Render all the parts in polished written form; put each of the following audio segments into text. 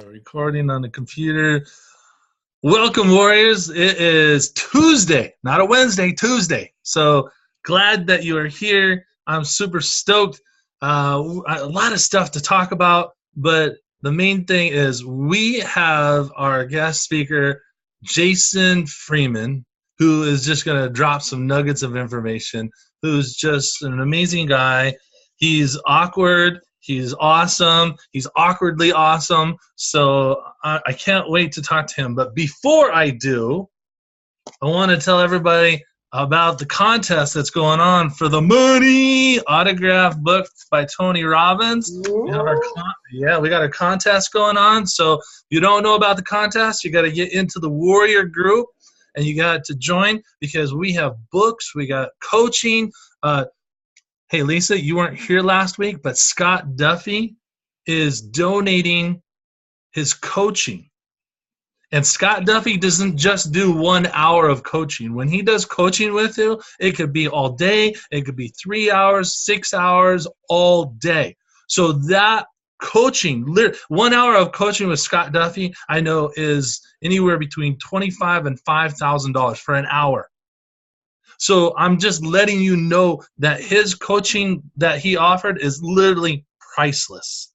Recording on the computer. Welcome, Warriors. It is Tuesday, not a Wednesday, Tuesday. So glad that you are here. I'm super stoked. A lot of stuff to talk about, but the main thing is we have our guest speaker, Jason Freeman, who is just going to drop some nuggets of information, who's just an amazing guy. He's awkward. He's awesome. He's awkwardly awesome. So I can't wait to talk to him. But before I do, I want to tell everybody about the contest that's going on for the Money autograph book by Tony Robbins. We got a contest going on. So if you don't know about the contest, you got to get into the Warrior group and you got to join because we have books, we got coaching. Hey, Lisa, you weren't here last week, but Scott Duffy is donating his coaching. And Scott Duffy doesn't just do 1 hour of coaching. When he does coaching with you, it could be all day. It could be 3 hours, 6 hours, all day. So that coaching, 1 hour of coaching with Scott Duffy, I know is anywhere between $25,000 and $5,000 for an hour. So I'm just letting you know that his coaching that he offered is literally priceless.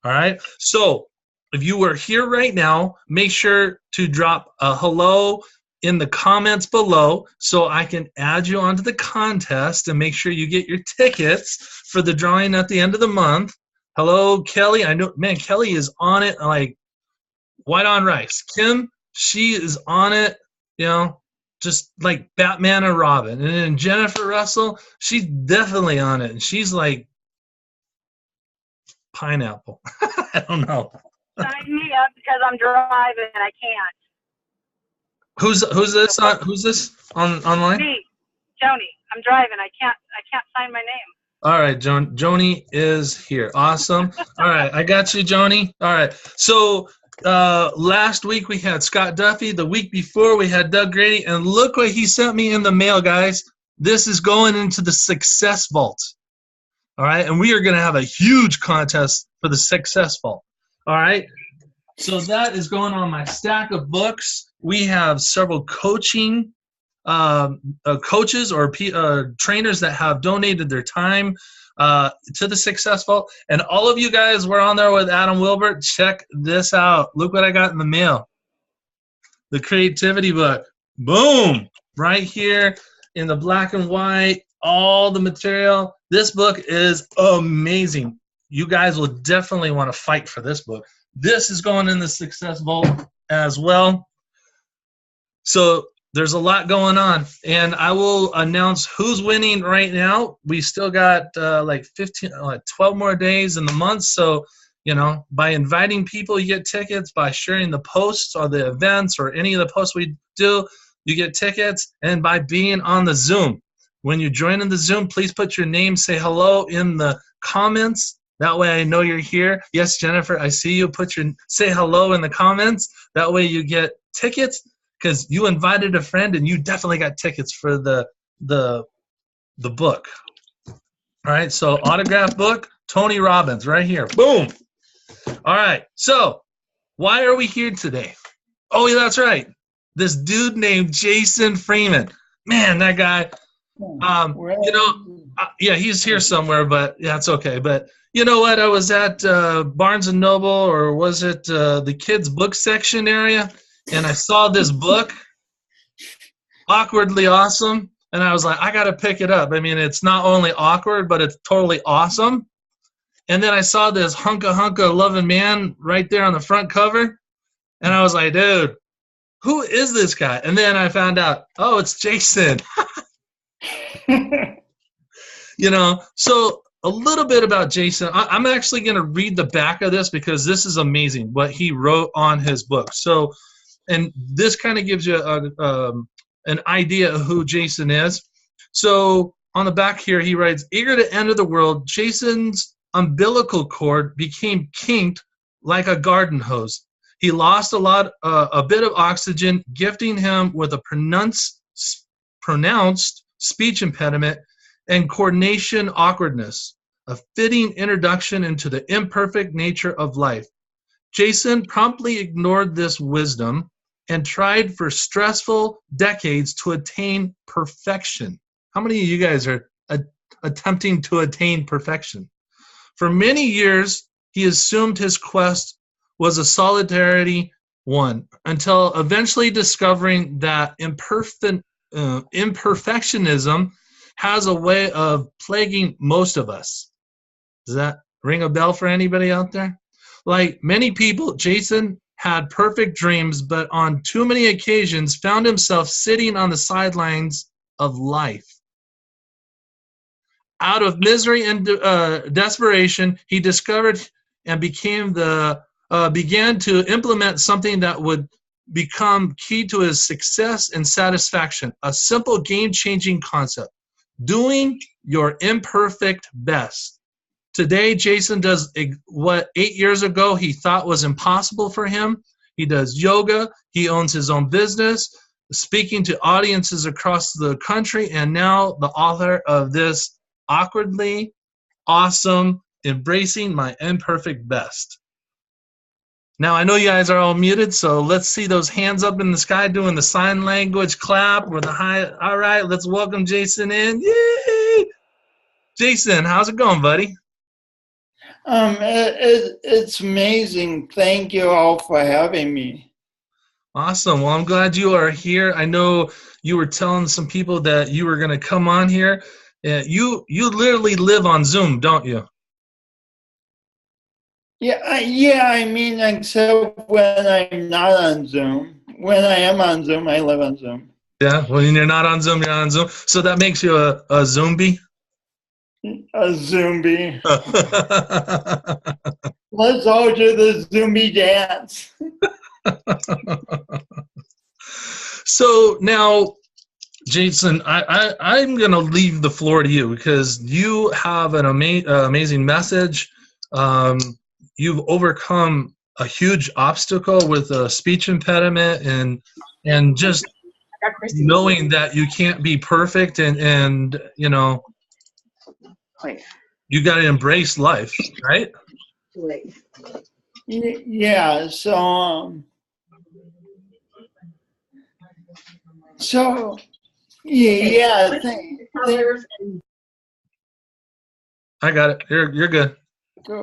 All right? So if you are here right now, make sure to drop a hello in the comments below so I can add you onto the contest and make sure you get your tickets for the drawing at the end of the month. Hello, Kelly. I know, man, Kelly is on it like white on rice. Kim, she is on it, you know, just like Batman and Robin. And then Jennifer Russell, she's definitely on it. And she's like pineapple. I don't know. Sign me up because I'm driving and I can't. Who's this on? Who's this online? Me, Joni. I'm driving. I can't sign my name. All right, Joni is here. Awesome. All right, I got you, Joni. All right. So last week we had Scott Duffy. The week before we had Doug Grady. And look what he sent me in the mail, guys. This is going into the Success Vault. All right, and we are going to have a huge contest for the Success Vault. All right, so that is going on my stack of books. We have several coaching coaches or trainers that have donated their time to the Success Vault. And all of you guys were on there with Adam Wilbert. Check this out. Look what I got in the mail. The creativity book. Boom! Right here in the black and white, all the material. This book is amazing. You guys will definitely want to fight for this book. This is going in the Success Vault as well. So there's a lot going on, and I will announce who's winning right now. We still got like 12 more days in the month. So, you know, by inviting people, you get tickets. By sharing the posts or the events or any of the posts we do, you get tickets. And by being on the Zoom, when you join in the Zoom, please put your name, say hello in the comments. That way I know you're here. Yes, Jennifer, I see you. Say hello in the comments. That way you get tickets because you invited a friend and you definitely got tickets for the book. All right, so autograph book, Tony Robbins right here. Boom. All right, so why are we here today? Oh, yeah, that's right. This dude named Jason Freeman. Man, that guy, you know, yeah, he's here somewhere, but yeah, it's okay. But you know what? I was at Barnes & Noble, or was it the kids' book section area, and I saw this book, Awkwardly Awesome, and I was like, I got to pick it up. I mean, it's not only awkward, but it's totally awesome. And then I saw this hunka loving man right there on the front cover, and I was like, dude, who is this guy? And then I found out, oh, it's Jason. You know, so a little bit about Jason. I'm actually going to read the back of this because this is amazing what he wrote on his book. So, and this kind of gives you an idea of who Jason is. So on the back here, he writes, eager to enter the world, Jason's umbilical cord became kinked like a garden hose. He lost a bit of oxygen, gifting him with a pronounced speech impediment and coordination awkwardness, a fitting introduction into the imperfect nature of life. Jason promptly ignored this wisdom and tried for stressful decades to attain perfection. How many of you guys are attempting to attain perfection? For many years, he assumed his quest was a solitary one until eventually discovering that imperfectionism has a way of plaguing most of us. Does that ring a bell for anybody out there? Like many people, Jason had perfect dreams, but on too many occasions found himself sitting on the sidelines of life. Out of misery and desperation, he discovered and began to implement something that would become key to his success and satisfaction, a simple game-changing concept: doing your imperfect best. Today, Jason does what 8 years ago he thought was impossible for him. He does yoga, he owns his own business, speaking to audiences across the country, and now the author of this awkwardly awesome Embracing My Imperfect Best. Now, I know you guys are all muted, so let's see those hands up in the sky doing the sign language clap or the high. All right, let's welcome Jason in. Yay! Jason, how's it going, buddy? It's amazing. Thank you all for having me. Awesome. Well, I'm glad you are here. I know you were telling some people that you were going to come on here. You literally live on Zoom, don't you? Yeah, I mean, except when I'm not on Zoom. When I am on Zoom, I live on Zoom. Yeah, when you're not on Zoom, you're on Zoom. So that makes you a Zombie? A zombie. Let's all do the zombie dance. So now, Jason, I'm going to leave the floor to you because you have an amazing message. You've overcome a huge obstacle with a speech impediment and just knowing that you can't be perfect and you know, you got to embrace life, right? Yeah, so yeah. I got it. You're good. Go.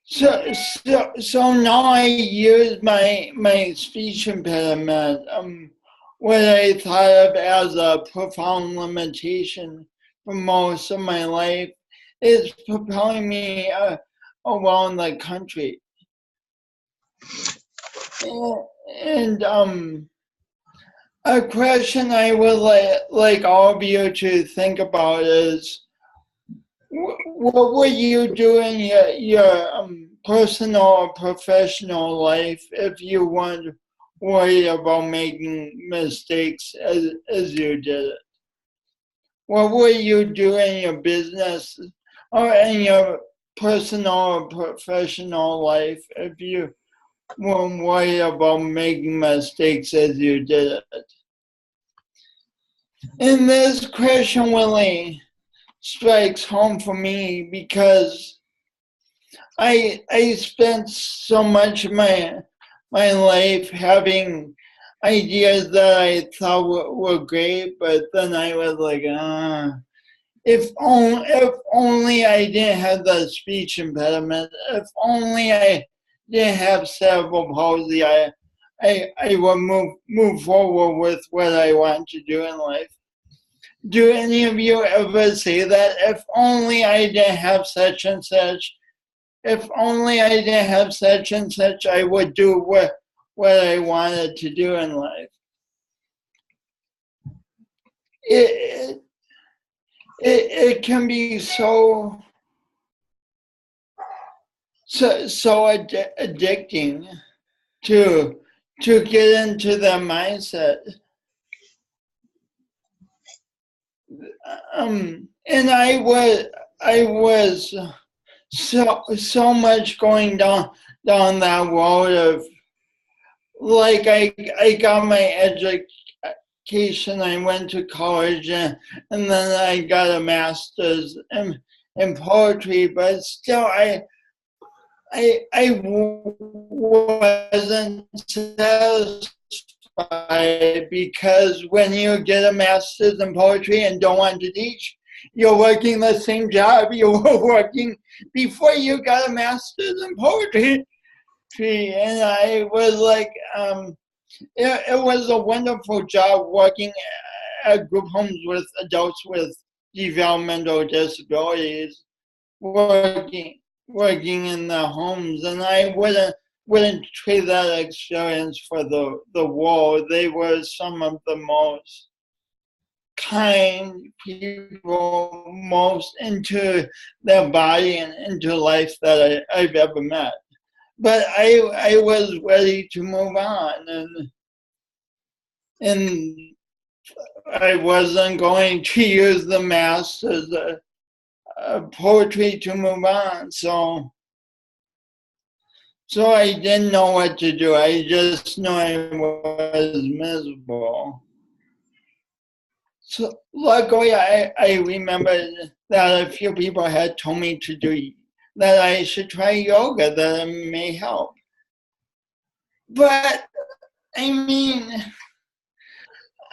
So now I use my speech impediment, what I thought of as a profound limitation for most of my life, is propelling me around the country. And a question I would like all of you to think about is, what would you do in your personal or professional life if you weren't worried about making mistakes as you did it? What would you do in your business or in your personal or professional life if you weren't worried about making mistakes as you did it? And this question really strikes home for me because I spent so much of my life having ideas that I thought were great, but then I was like, if only I didn't have the speech impediment, if only I didn't have cerebral palsy, I would move forward with what I want to do in life. Do any of you ever say that? If only I didn't have such and such, if only I didn't have such and such, I would do what I wanted to do in life. It can be so addicting to get into the mindset. And I was so much going down that road of, like, I got my education, I went to college, and then I got a master's in poetry, but still I wasn't satisfied, because when you get a master's in poetry and don't want to teach, you're working the same job you were working before you got a master's in poetry. And I was like, it was a wonderful job working at group homes with adults with developmental disabilities, working in the homes, and I wouldn't trade that experience for the world. They were some of the most kind people, most into their body and into life that I've ever met. But I was ready to move on, and I wasn't going to use the mass as a poetry to move on. So I didn't know what to do. I just knew I was miserable. So luckily, I remembered that a few people had told me to do that. I should try yoga, that it may help. But I mean,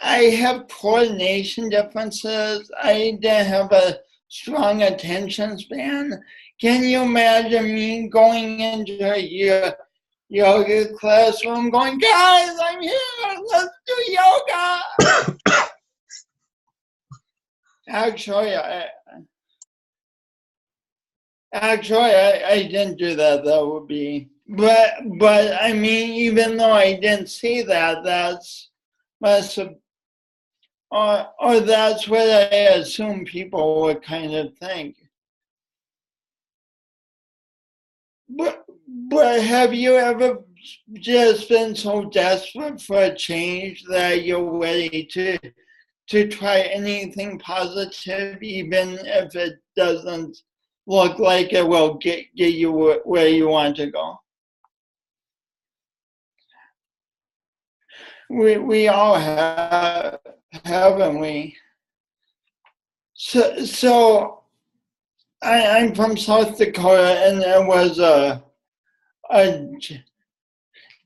I have coordination differences. I didn't have a strong attention span. Can you imagine me going into a yoga classroom going, guys, I'm here, let's do yoga? Actually, I didn't do that. That would be, but I mean, even though I didn't see that, that's must have, or that's what I assume people would kind of think. But have you ever just been so desperate for a change that you're ready to try anything positive, even if it doesn't look like it will get you where you want to go? We all have, haven't we? So I'm from South Dakota, and there was a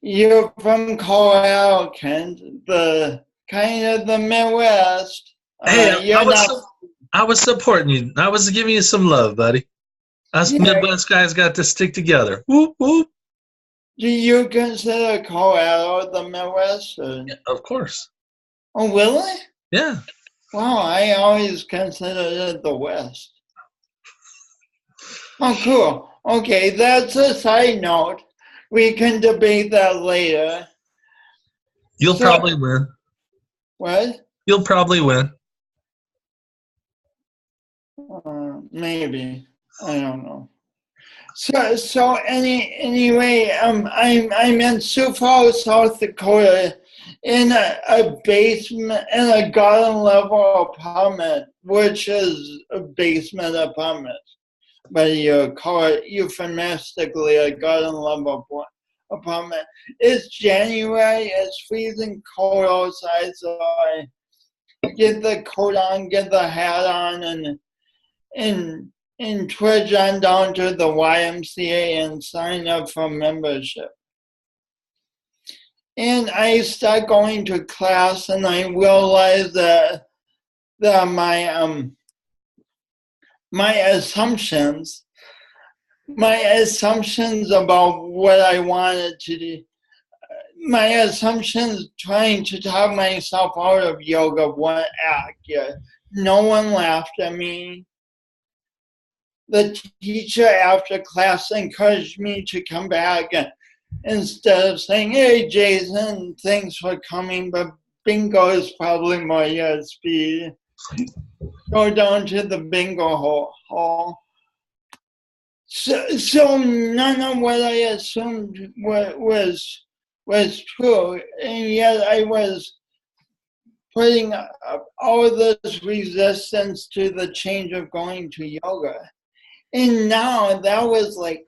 you're from Colorado, Kent, the kind of the Midwest. Hey, I was supporting you. I was giving you some love, buddy. Us Midwest guys got to stick together. Whoop, whoop. Do you consider Colorado the Midwest? Yeah, of course. Oh, really? Yeah. Wow, I always considered it the West. Oh, cool. Okay, that's a side note. We can debate that later. You'll probably win. What? You'll probably win. Maybe. I don't know. So anyway, I'm in Sioux Falls, South Dakota, in a basement, in a garden level apartment, which is a basement apartment, but you call it euphemistically a garden level apartment. It's January, it's freezing cold outside, so I get the coat on, get the hat on, and trudge on down to the YMCA and sign up for membership. And I start going to class, and I realize that my assumptions about what I wanted to do, my assumptions trying to talk myself out of yoga weren't accurate. No one laughed at me. The teacher after class encouraged me to come back, and instead of saying, hey, Jason, thanks for coming, but bingo is probably more your speed. Go down to the bingo hall. So none of what I assumed was true, and yet I was putting up all this resistance to the change of going to yoga. And now, that was like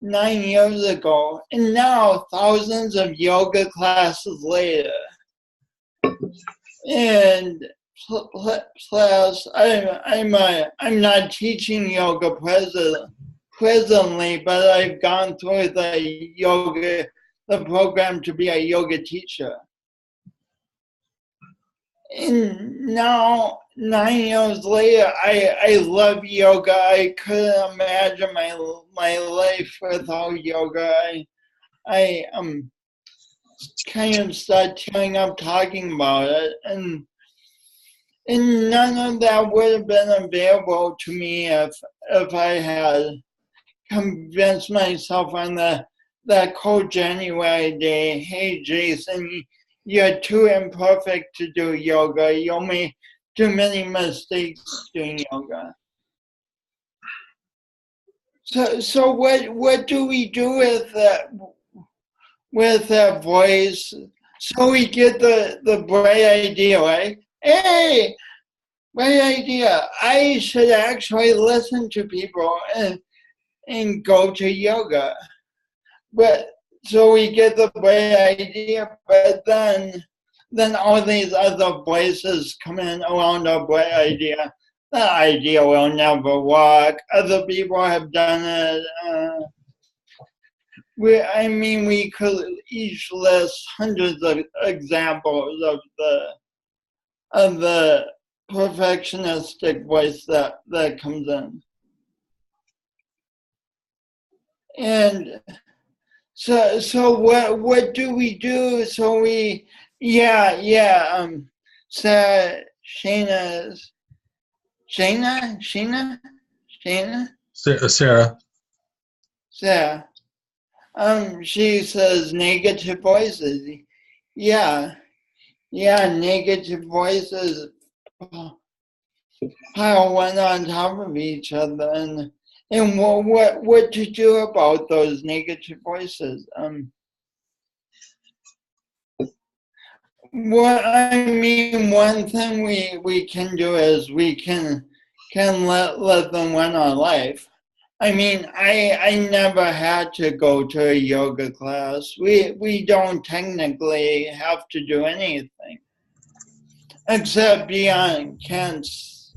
9 years ago, and now thousands of yoga classes later, and class. I'm not teaching yoga presently, but I've gone through the program to be a yoga teacher. And now, 9 years later, I love yoga. I couldn't imagine my life without yoga. I kind of start tearing up talking about it, and none of that would have been available to me if I had convinced myself on that cold January day, hey Jason, you're too imperfect to do yoga. You'll make too many mistakes doing yoga. So what do we do with that voice? So we get the bright idea, right? Hey, bright idea. I should actually listen to people and go to yoga. But so we get the bright idea, but then all these other voices come in around our bright idea. That idea will never work. Other people have done it. We could each list hundreds of examples of the perfectionistic voice that comes in. And so what do we do? So Sarah, Shayna. Sarah. Sarah. She says negative voices. Yeah, negative voices pile one on top of each other, and what to do about those negative voices? One thing we can do is we can let them run our life. I mean, I never had to go to a yoga class. We don't technically have to do anything except be on Kent's,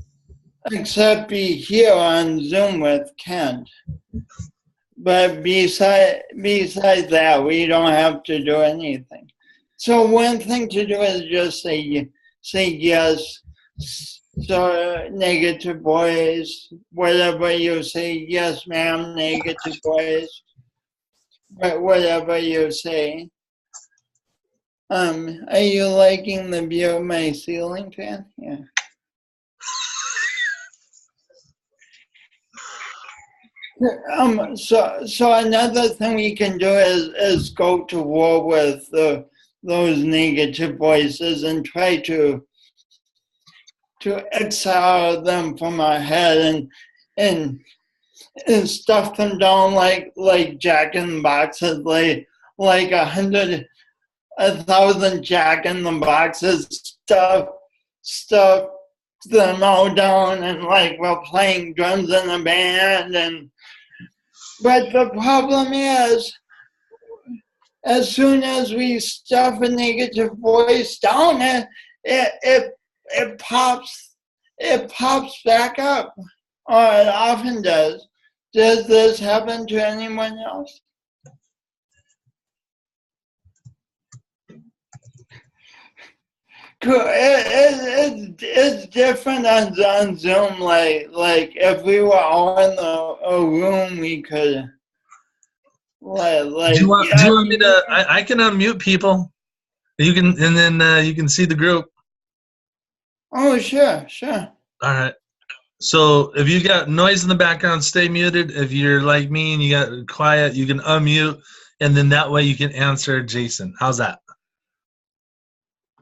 except be here on Zoom with Kent. But besides that, we don't have to do anything. So one thing to do is just say yes. So negative voice, whatever you say, yes ma'am, negative voice, whatever you say. Are you liking the view of my ceiling fan? Yeah. So another thing we can do is go to war with those negative voices and try to exile them from our head and stuff them down like Jack in the Boxes, like 1,000 Jack in the Boxes, stuff them all down, and like we're playing drums in a band. But the problem is, as soon as we stuff a negative voice down, it pops back up, or it often does. Does this happen to anyone else? It's different on Zoom. Like if we were all in a room, we could. Do you want me to? I can unmute people. You can, and then you can see the group. Oh, sure. All right. So if you got noise in the background, stay muted. If you're like me and you got quiet, you can unmute, and then that way you can answer Jason. How's that?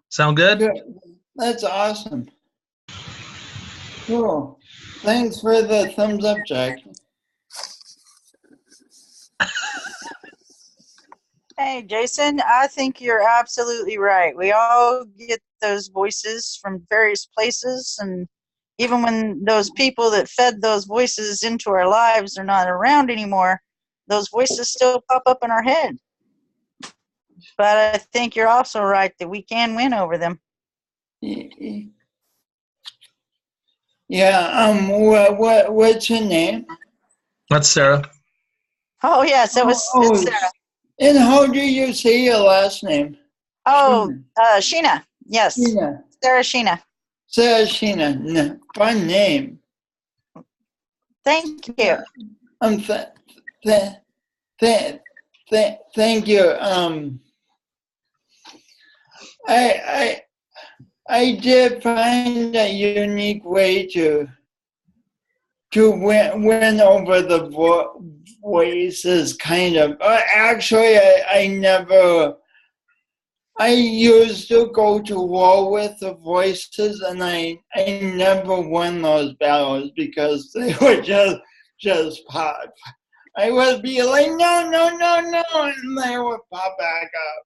Sound good? That's awesome. Cool. Thanks for the thumbs up, Jack. Hey, Jason, I think you're absolutely right. We all get those voices from various places, and even when those people that fed those voices into our lives are not around anymore, those voices still pop up in our head. But I think you're also right that we can win over them. Yeah. What's your name? That's Sarah. Oh, yes, it's Sarah. And how do you say your last name? Oh, Sheena. Yes, Sheena. Sarah Sheena. Sarah Sheena. Fun name. Thank you. Thank you. I did find a unique way to win over the voices, kind of. Actually, I used to go to war with the voices, and I never won those battles because they would just pop. I would be like, no, no, no, no, and they would pop back up.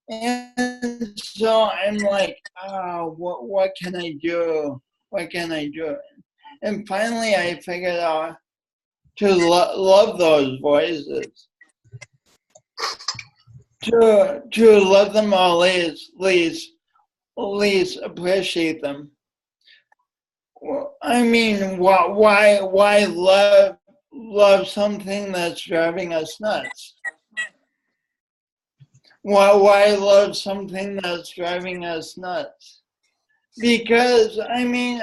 And so I'm like, what can I do? What can I do? And finally I figured out to love those voices. To love them or at least appreciate them. I mean, why love something that's driving us nuts? Why love something that's driving us nuts? Because, I mean,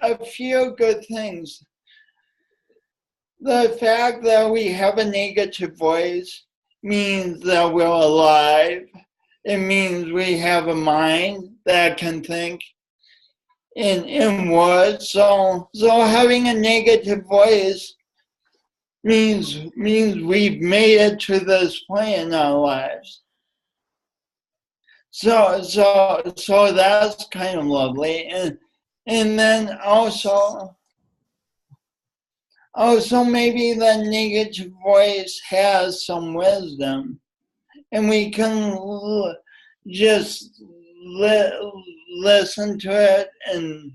a few good things. The fact that we have a negative voice means that we're alive. It means we have a mind that can think in words. So having a negative voice means we've made it to this point in our lives. So that's kind of lovely, and then also maybe the negative voice has some wisdom, and we can just listen to it, and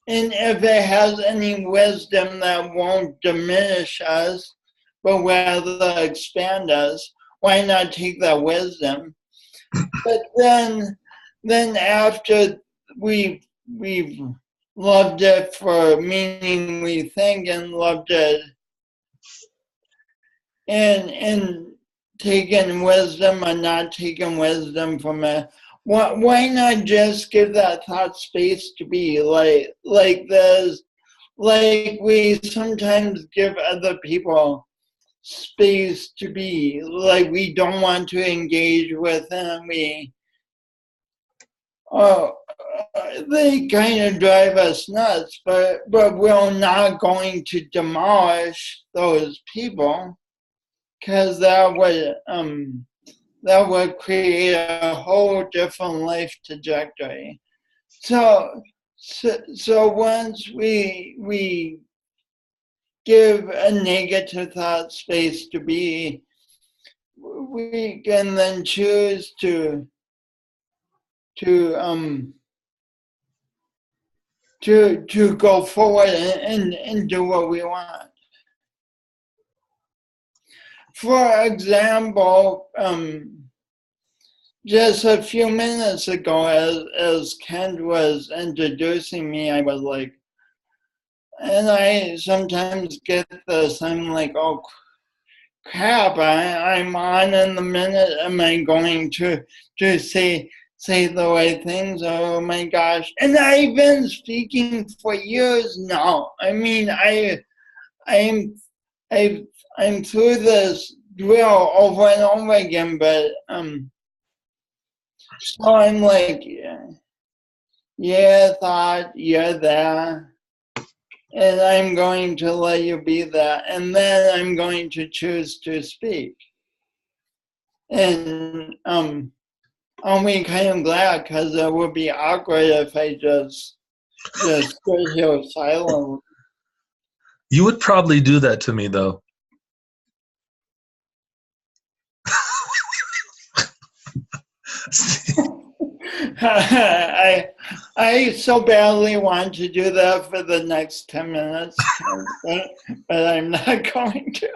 if it has any wisdom that won't diminish us, but rather expand us, why not take that wisdom? But then after we've loved it for meaning we think and loved it and taken wisdom or not taken wisdom from it, why not just give that thought space to be like this, like we sometimes give other people space to be, like we don't want to engage with them. They kind of drive us nuts, but we're not going to demolish those people, because that would create a whole different life trajectory. So once we give a negative thought space to be, we can then choose to go forward and do what we want. For example, just a few minutes ago, as Kent was introducing me, I was like, and I sometimes get this, I'm like, oh crap, I'm on in the minute, am I going to say the right things? Oh my gosh. And I've been speaking for years now. I mean, I'm through this drill over and over again, but so I'm like, yeah, thought, you're there, and I'm going to let you be there, and then I'm going to choose to speak. And I'm kind of glad, because it would be awkward if I just sit here silently. You would probably do that to me, though. I so badly want to do that for the next 10 minutes, but I'm not going to.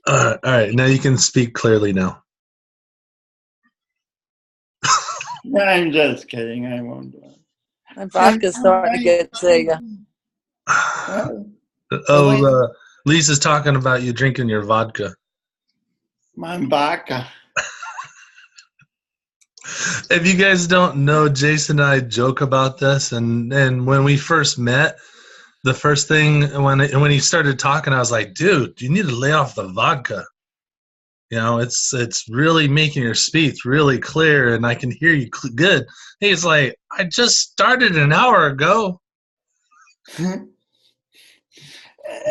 All right, now you can speak clearly now. I'm just kidding. I won't do it. My vodka's starting to get to you. Lisa's talking about you drinking your vodka. My vodka. If you guys don't know, Jason and I joke about this, and when we first met, the first thing when he started talking, I was like, dude, you need to lay off the vodka. You know, it's really making your speech really clear, and I can hear you good. He's like, I just started an hour ago.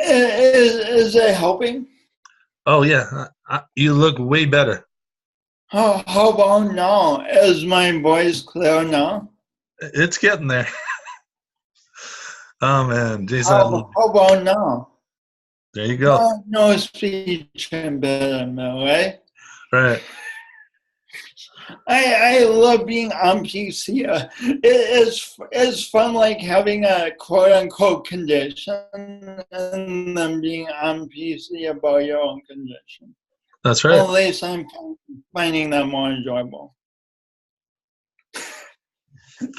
Is it helping? Oh yeah, you look way better. How about now? Is my voice clear now? It's getting there. Oh man, Jason. How about now? There you go. No speech impediment, right? Right. I love being on PC. It's fun, like having a quote unquote condition and then being on PC about your own condition. That's right. At least I'm finding that more enjoyable.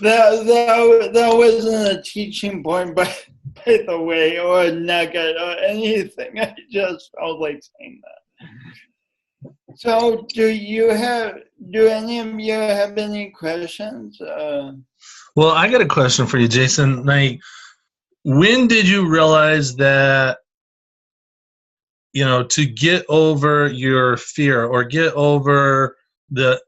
That wasn't a teaching point, by the way, or a nugget or anything. I just felt like saying that. So, do any of you have any questions? Well, I got a question for you, Jason. Like, when did you realize that, you know, to get over your fear or get over the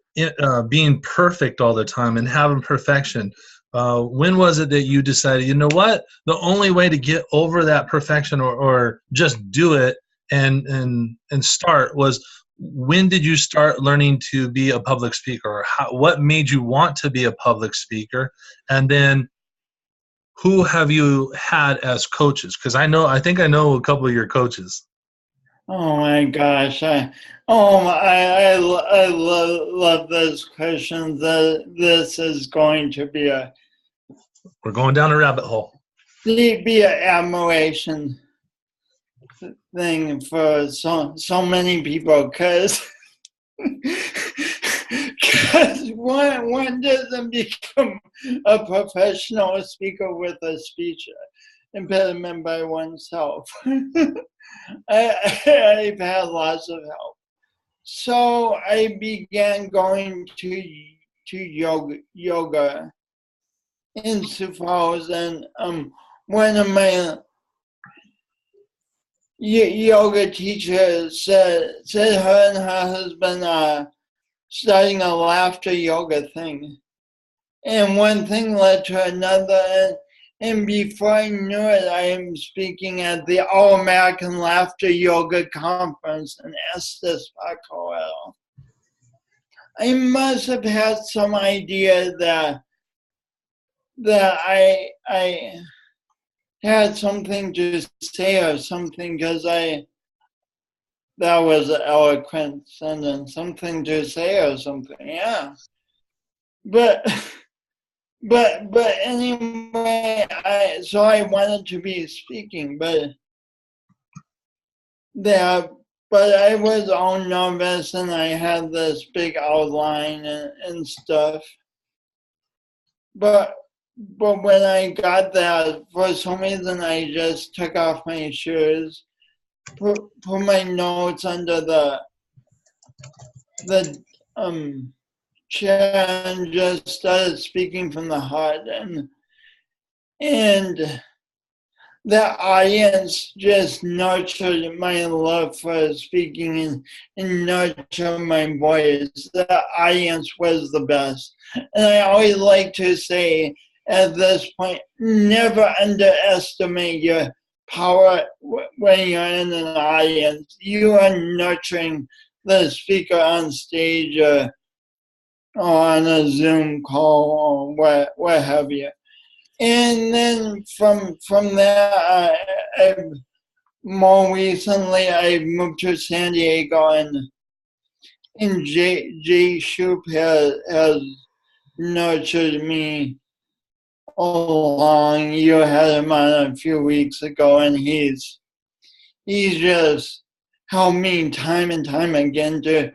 being perfect all the time and having perfection, when was it that you decided, you know what, the only way to get over that perfection or just do it and start was, when did you start learning to be a public speaker, or what made you want to be a public speaker? And then who have you had as coaches? Because I think I know a couple of your coaches. Oh my gosh! I love this question. This is going to be We're going down a rabbit hole. Be an admiration thing for so many people, because one doesn't become a professional speaker with a speech impediment by oneself. I've had lots of help. So I began going to yoga in 2000. One of my yoga teachers said her and her husband are starting a laughter yoga thing. And one thing led to another. And before I knew it, I am speaking at the All-American Laughter Yoga Conference in Estes Park, Colorado. I must have had some idea that I had something to say or something, because that was an eloquent sentence, something to say or something, yeah. But anyway, so I wanted to be speaking, but I was all nervous, and I had this big outline and stuff. But when I got there, for some reason, I just took off my shoes, put my notes under the chair, and just started speaking from the heart, and the audience just nurtured my love for speaking and nurtured my voice. The audience was the best. And I always like to say at this point, never underestimate your power when you're in an audience. You are nurturing the speaker on stage or on a Zoom call or what have you. And then from there, more recently, I moved to San Diego, and Jay Shoup has nurtured me along. You had him on a few weeks ago, and he's just helped me time and time again to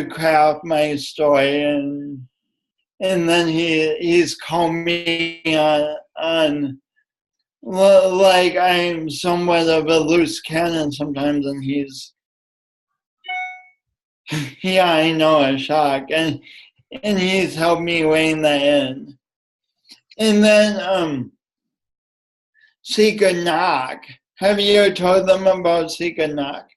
craft my story, and and then he's called me on like I'm somewhat of a loose cannon sometimes, and yeah, I know, a shock, and he's helped me rein that in. And then Seeker Knock. Have you told them about Seeker Knock?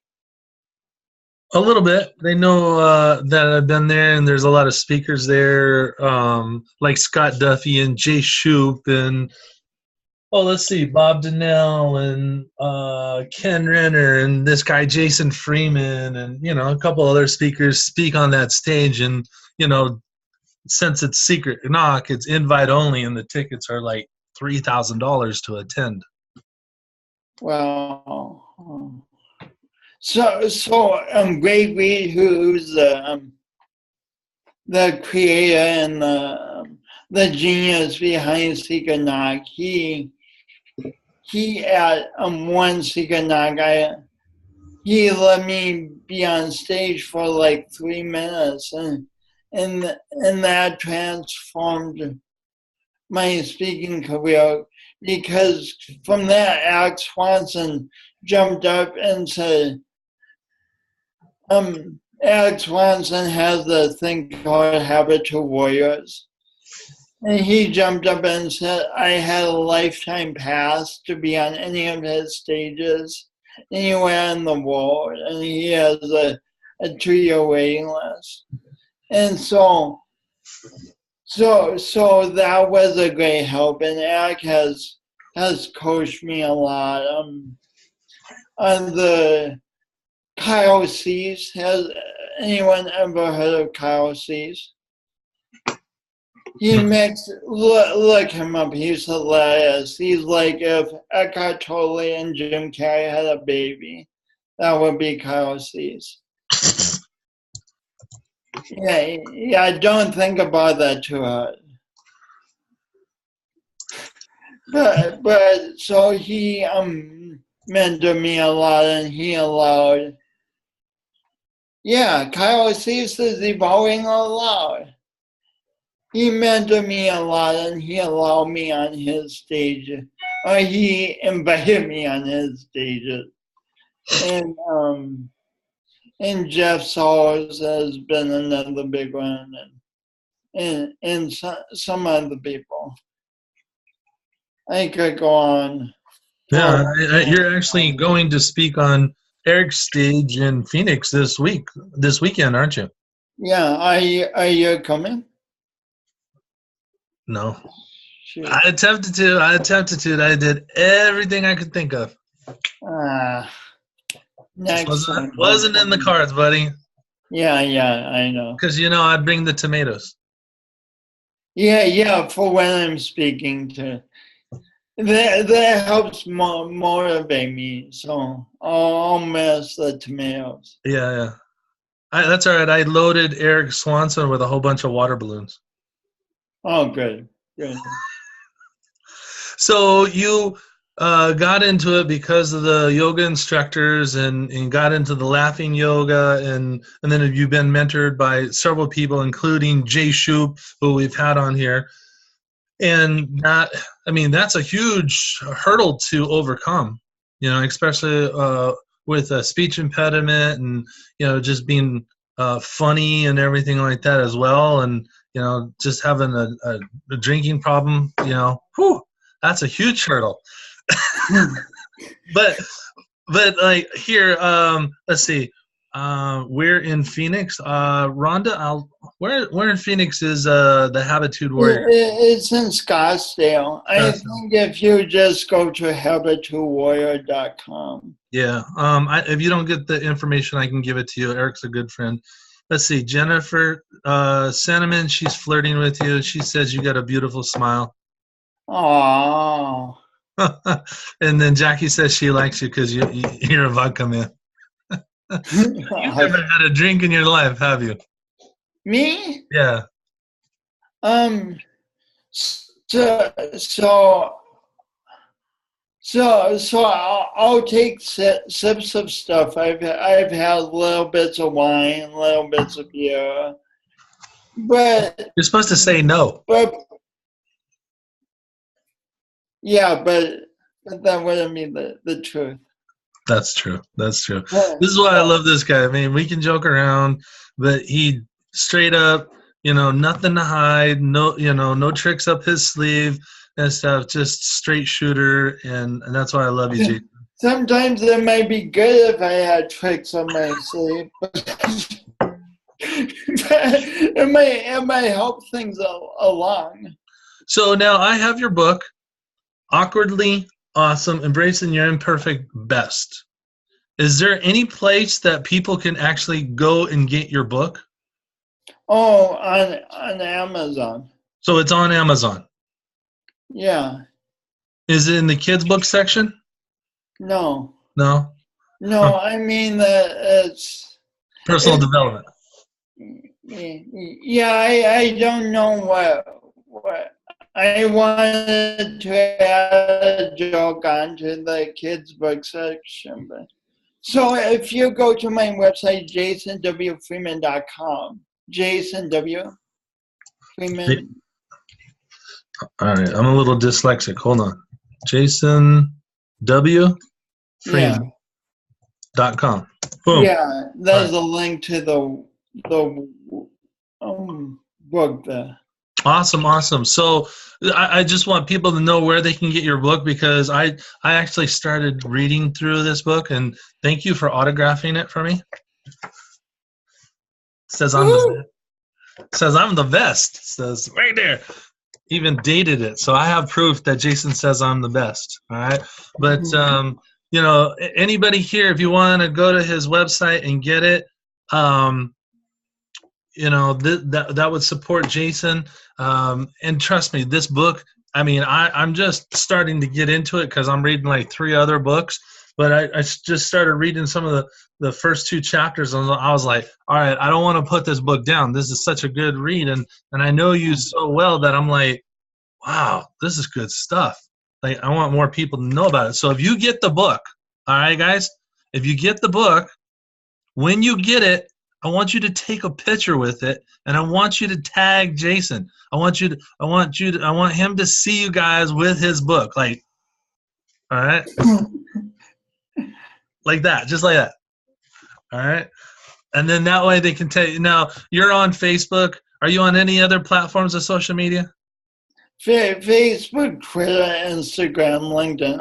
A little bit. They know that I've been there, and there's a lot of speakers there, like Scott Duffy and Jay Shoup and let's see, Bob Donnell and Ken Renner and this guy Jason Freeman and a couple other speakers speak on that stage. And since it's Secret Knock, it's invite only, and the tickets are like $3,000 to attend. Wow. So Greg Reed, who's the creator and the genius behind Secret Knock, he at one Secret Knock, he let me be on stage for like 3 minutes, and that transformed my speaking career, because from that, Alex Swanson jumped up and said, Alex Swanson has a thing called Habitual Warriors. And he jumped up and said, I had a lifetime pass to be on any of his stages anywhere in the world. And he has a 2-year waiting list. And so that was a great help. And Alex has coached me a lot. On the Kyle Cease, has anyone ever heard of Kyle Cease? He makes, look him up, he's hilarious. He's like if Eckhart Tolle and Jim Carrey had a baby, that would be Kyle Cease. Yeah, don't think about that too hard. But so he mentored me a lot, and he allowed, Kyle Cease is evolving a lot. He mentored me a lot, and he allowed me on his stage. Or he invited me on his stages. And Jeff Sawers has been another big one, and some other people. I could go on. Yeah, you're actually going to speak on Eric's stage in Phoenix this weekend, aren't you? Yeah, are you coming? No. Shoot. I attempted to. I did everything I could think of. Next wasn't in the cards, buddy. Yeah, I know. Because I'd bring the tomatoes. Yeah, for when I'm speaking to. That helps motivate me, so I'll miss the tomatoes. Yeah. That's all right. I loaded Eric Swanson with a whole bunch of water balloons. Oh, good. So you got into it because of the yoga instructors and got into the laughing yoga, and then you've been mentored by several people, including Jay Shoup, who we've had on here. And that's a huge hurdle to overcome, especially with a speech impediment and, just being funny and everything like that as well. And, just having a drinking problem, that's a huge hurdle. but like here, let's see. We're in Phoenix. Rhonda, where in Phoenix is the Habitude Warrior? It's in Scottsdale. I think if you just go to habitudewarrior.com. Yeah. If you don't get the information, I can give it to you. Eric's a good friend. Let's see. Jennifer Sentiment, she's flirting with you. She says you got a beautiful smile. Aww. And then Jackie says she likes you because you're a vodka man. You've never had a drink in your life, have you? Me? Yeah. So I'll take sips of stuff. I've had little bits of wine, little bits of beer, But You're supposed to say no. but yeah, but that wouldn't be the truth. That's true. That's true. Yeah. This is why I love this guy. I mean, we can joke around, but he straight up, nothing to hide, no, no tricks up his sleeve and stuff, just straight shooter, and that's why I love you, Jake. Sometimes it might be good if I had tricks on my sleeve. it might help things along. So now I have your book, Awkwardly Awesome, Embracing Your Imperfect Best. Is there any place that people can actually go and get your book? Oh, on Amazon. So it's on Amazon. Yeah. Is it in the kids' book section? No. No? No, Huh. I mean that it's Personal development. Yeah, I don't know what I wanted to add a joke onto the kids book section, but so if you go to my website jasonwfreeman.com, Jason W. Freeman. All right, I'm a little dyslexic. Hold on. Jason W. Freeman.com. Boom. Yeah, there's a link to the book there. Awesome. So I just want people to know where they can get your book, because I actually started reading through this book, and thank you for autographing it for me. Says I'm the best. Says right there. Even dated it, so I have proof that Jason says I'm the best. All right, but anybody here, if you want to go to his website and get it, that would support Jason. And trust me, this book, I mean, I'm just starting to get into it because I'm reading like 3 other books, but I just started reading some of the first 2 chapters, and I was like, all right, I don't want to put this book down. This is such a good read, and I know you so well that I'm like, wow, this is good stuff. Like, I want more people to know about it. So if you get the book, all right, guys, if you get the book, when you get it, I want you to take a picture with it, and I want you to tag Jason. I want him to see you guys with his book, like, all right, like that, just like that, all right. And then that way they can tell you. Now, you're on Facebook. Are you on any other platforms of social media? Facebook, Twitter, Instagram, LinkedIn.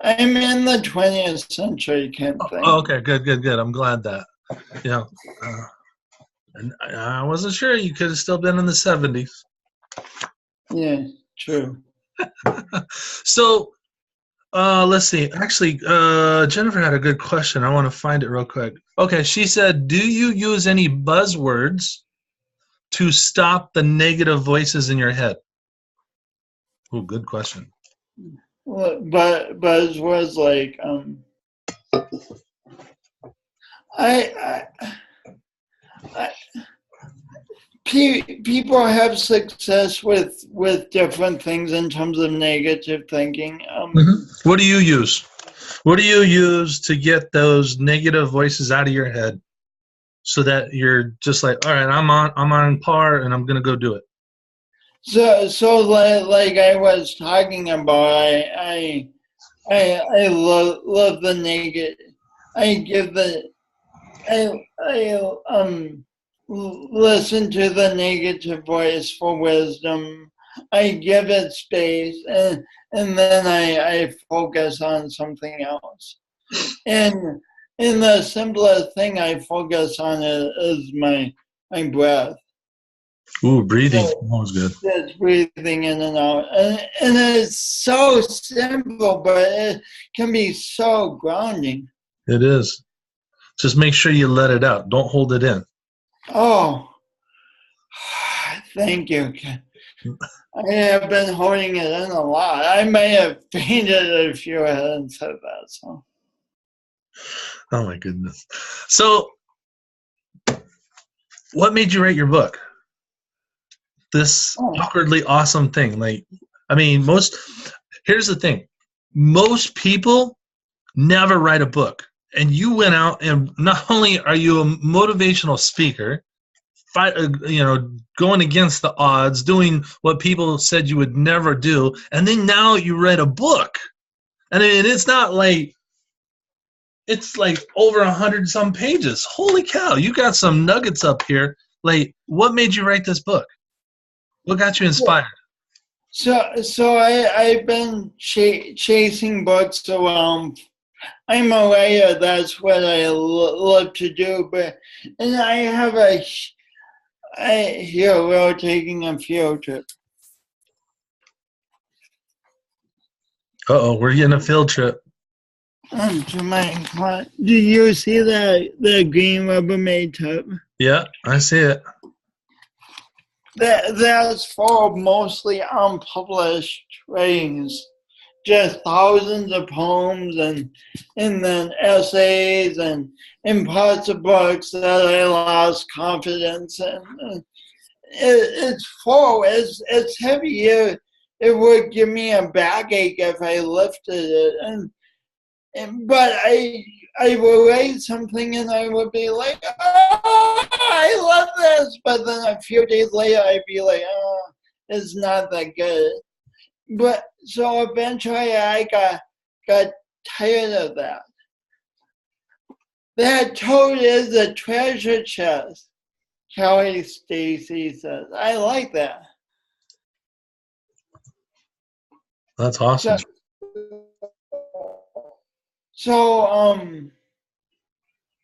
I'm in the 20th century kind of thing. Oh, okay, good. I'm glad that. And I wasn't sure. You could have still been in the 70s. Yeah, true. So, let's see. Actually, Jennifer had a good question. I want to find it real quick. Okay, she said, do you use any buzzwords to stop the negative voices in your head? Oh, good question. But buzzwords like people have success with different things in terms of negative thinking. What do you use? What do you use to get those negative voices out of your head, so that you're just like, all right, I'm on par, and I'm gonna go do it? So like I was talking about, I love the negative. I listen to the negative voice for wisdom. I give it space, and then I focus on something else. And the simplest thing I focus on is my breath. Ooh, breathing. That was good. Just breathing in and out. And it's so simple, but it can be so grounding. It is. Just make sure you let it out. Don't hold it in. Oh, thank you. I have been holding it in a lot. I may have fainted if you hadn't said that. So. Oh, my goodness. So, what made you write your book? This awkwardly awesome thing. Like, I mean, here's the thing. Most people never write a book. And you went out, and not only are you a motivational speaker, fight, going against the odds, doing what people said you would never do, and then now you read a book. And I mean, it's not like it's like over 100 some pages. Holy cow! You got some nuggets up here. Like, what made you write this book? What got you inspired? So I've been chasing books around. I'm a writer. That's what I love to do. And I have we're taking a field trip. Uh-oh, we're getting a field trip. To my class. Do you see the green Rubbermaid tub? Yeah, I see it. That's full of mostly unpublished writings, just thousands of poems and then essays and parts of books that I lost confidence in. It's full. It's heavy. It would give me a backache if I lifted it, but I will write something and I would be like, oh, I love this. But then a few days later, I'd be like, oh, it's not that good. But so eventually I got tired of that. That toad is a treasure chest, Kelly Stacy says. I like that. That's awesome. So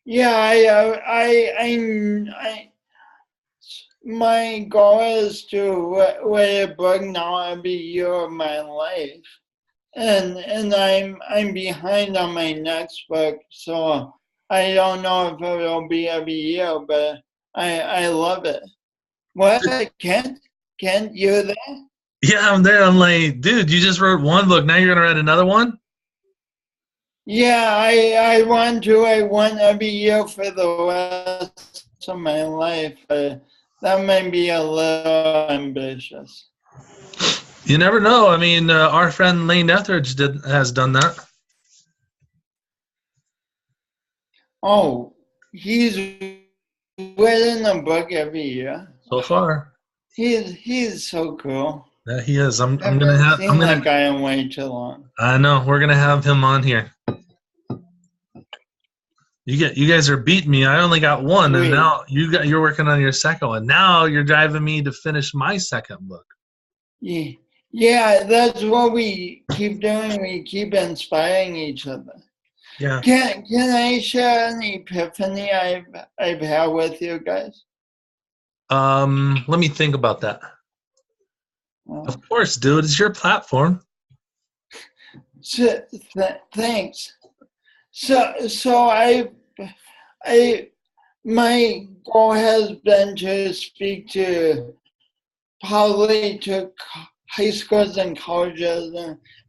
yeah, my goal is to write a book now every year of my life, and I'm behind on my next book, so I don't know if it will be every year, but I love it. What, Kent, you there? Yeah, I'm there. I'm like, dude, you just wrote one book. Now you're gonna write another one? Yeah, I want to write one every year for the rest of my life, but that might be a little ambitious. You never know. I mean, our friend Lane Etheridge has done that. Oh, he's written a book every year. So far. He's so cool. Yeah, he is. I'm I've gonna have. seen that guy in way too long. I know. We're gonna have him on here. You guys are beating me. I only got one, and now you're working on your second one. Now you're driving me to finish my second book. Yeah, that's what we keep doing. We keep inspiring each other. Yeah. Can I share an epiphany I've had with you guys? Let me think about that. Well, of course, dude. It's your platform. So, thanks. So my goal has been to speak to probably to high schools and colleges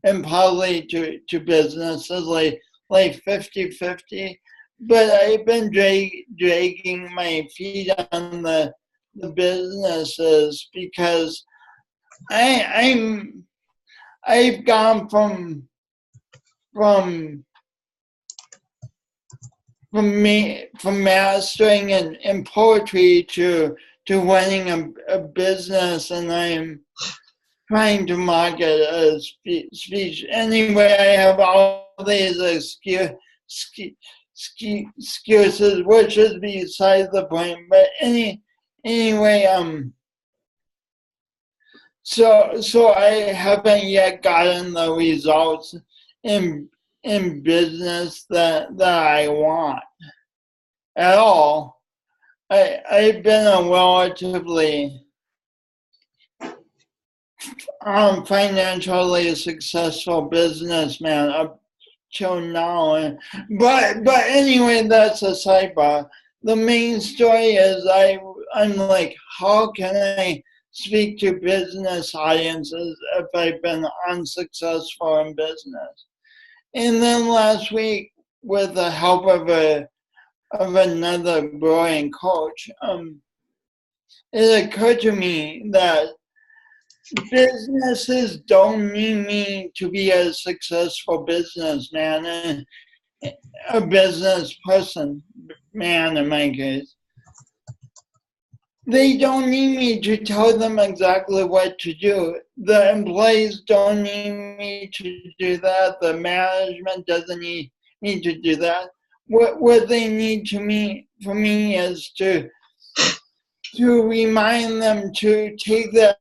and probably to businesses like 50-50. But I've been dragging my feet on the businesses because I've gone from mastering in poetry to running a business, and I'm trying to market a speech. Anyway, I have all these excuses, which is beside the point. But anyway, so I haven't yet gotten the results in business that I want at all. I've been a relatively financially successful businessman up till now, but anyway, that's a sidebar. The main story is I'm like, how can I speak to business audiences if I've been unsuccessful in business? And then last week, with the help of another brilliant coach, it occurred to me that businesses don't need me to be a successful businessman, a business person, man in my case. they don't need me to tell them exactly what to do. The employees don't need me to do that. The management doesn't need me to do that. What they need for me is to remind them to take the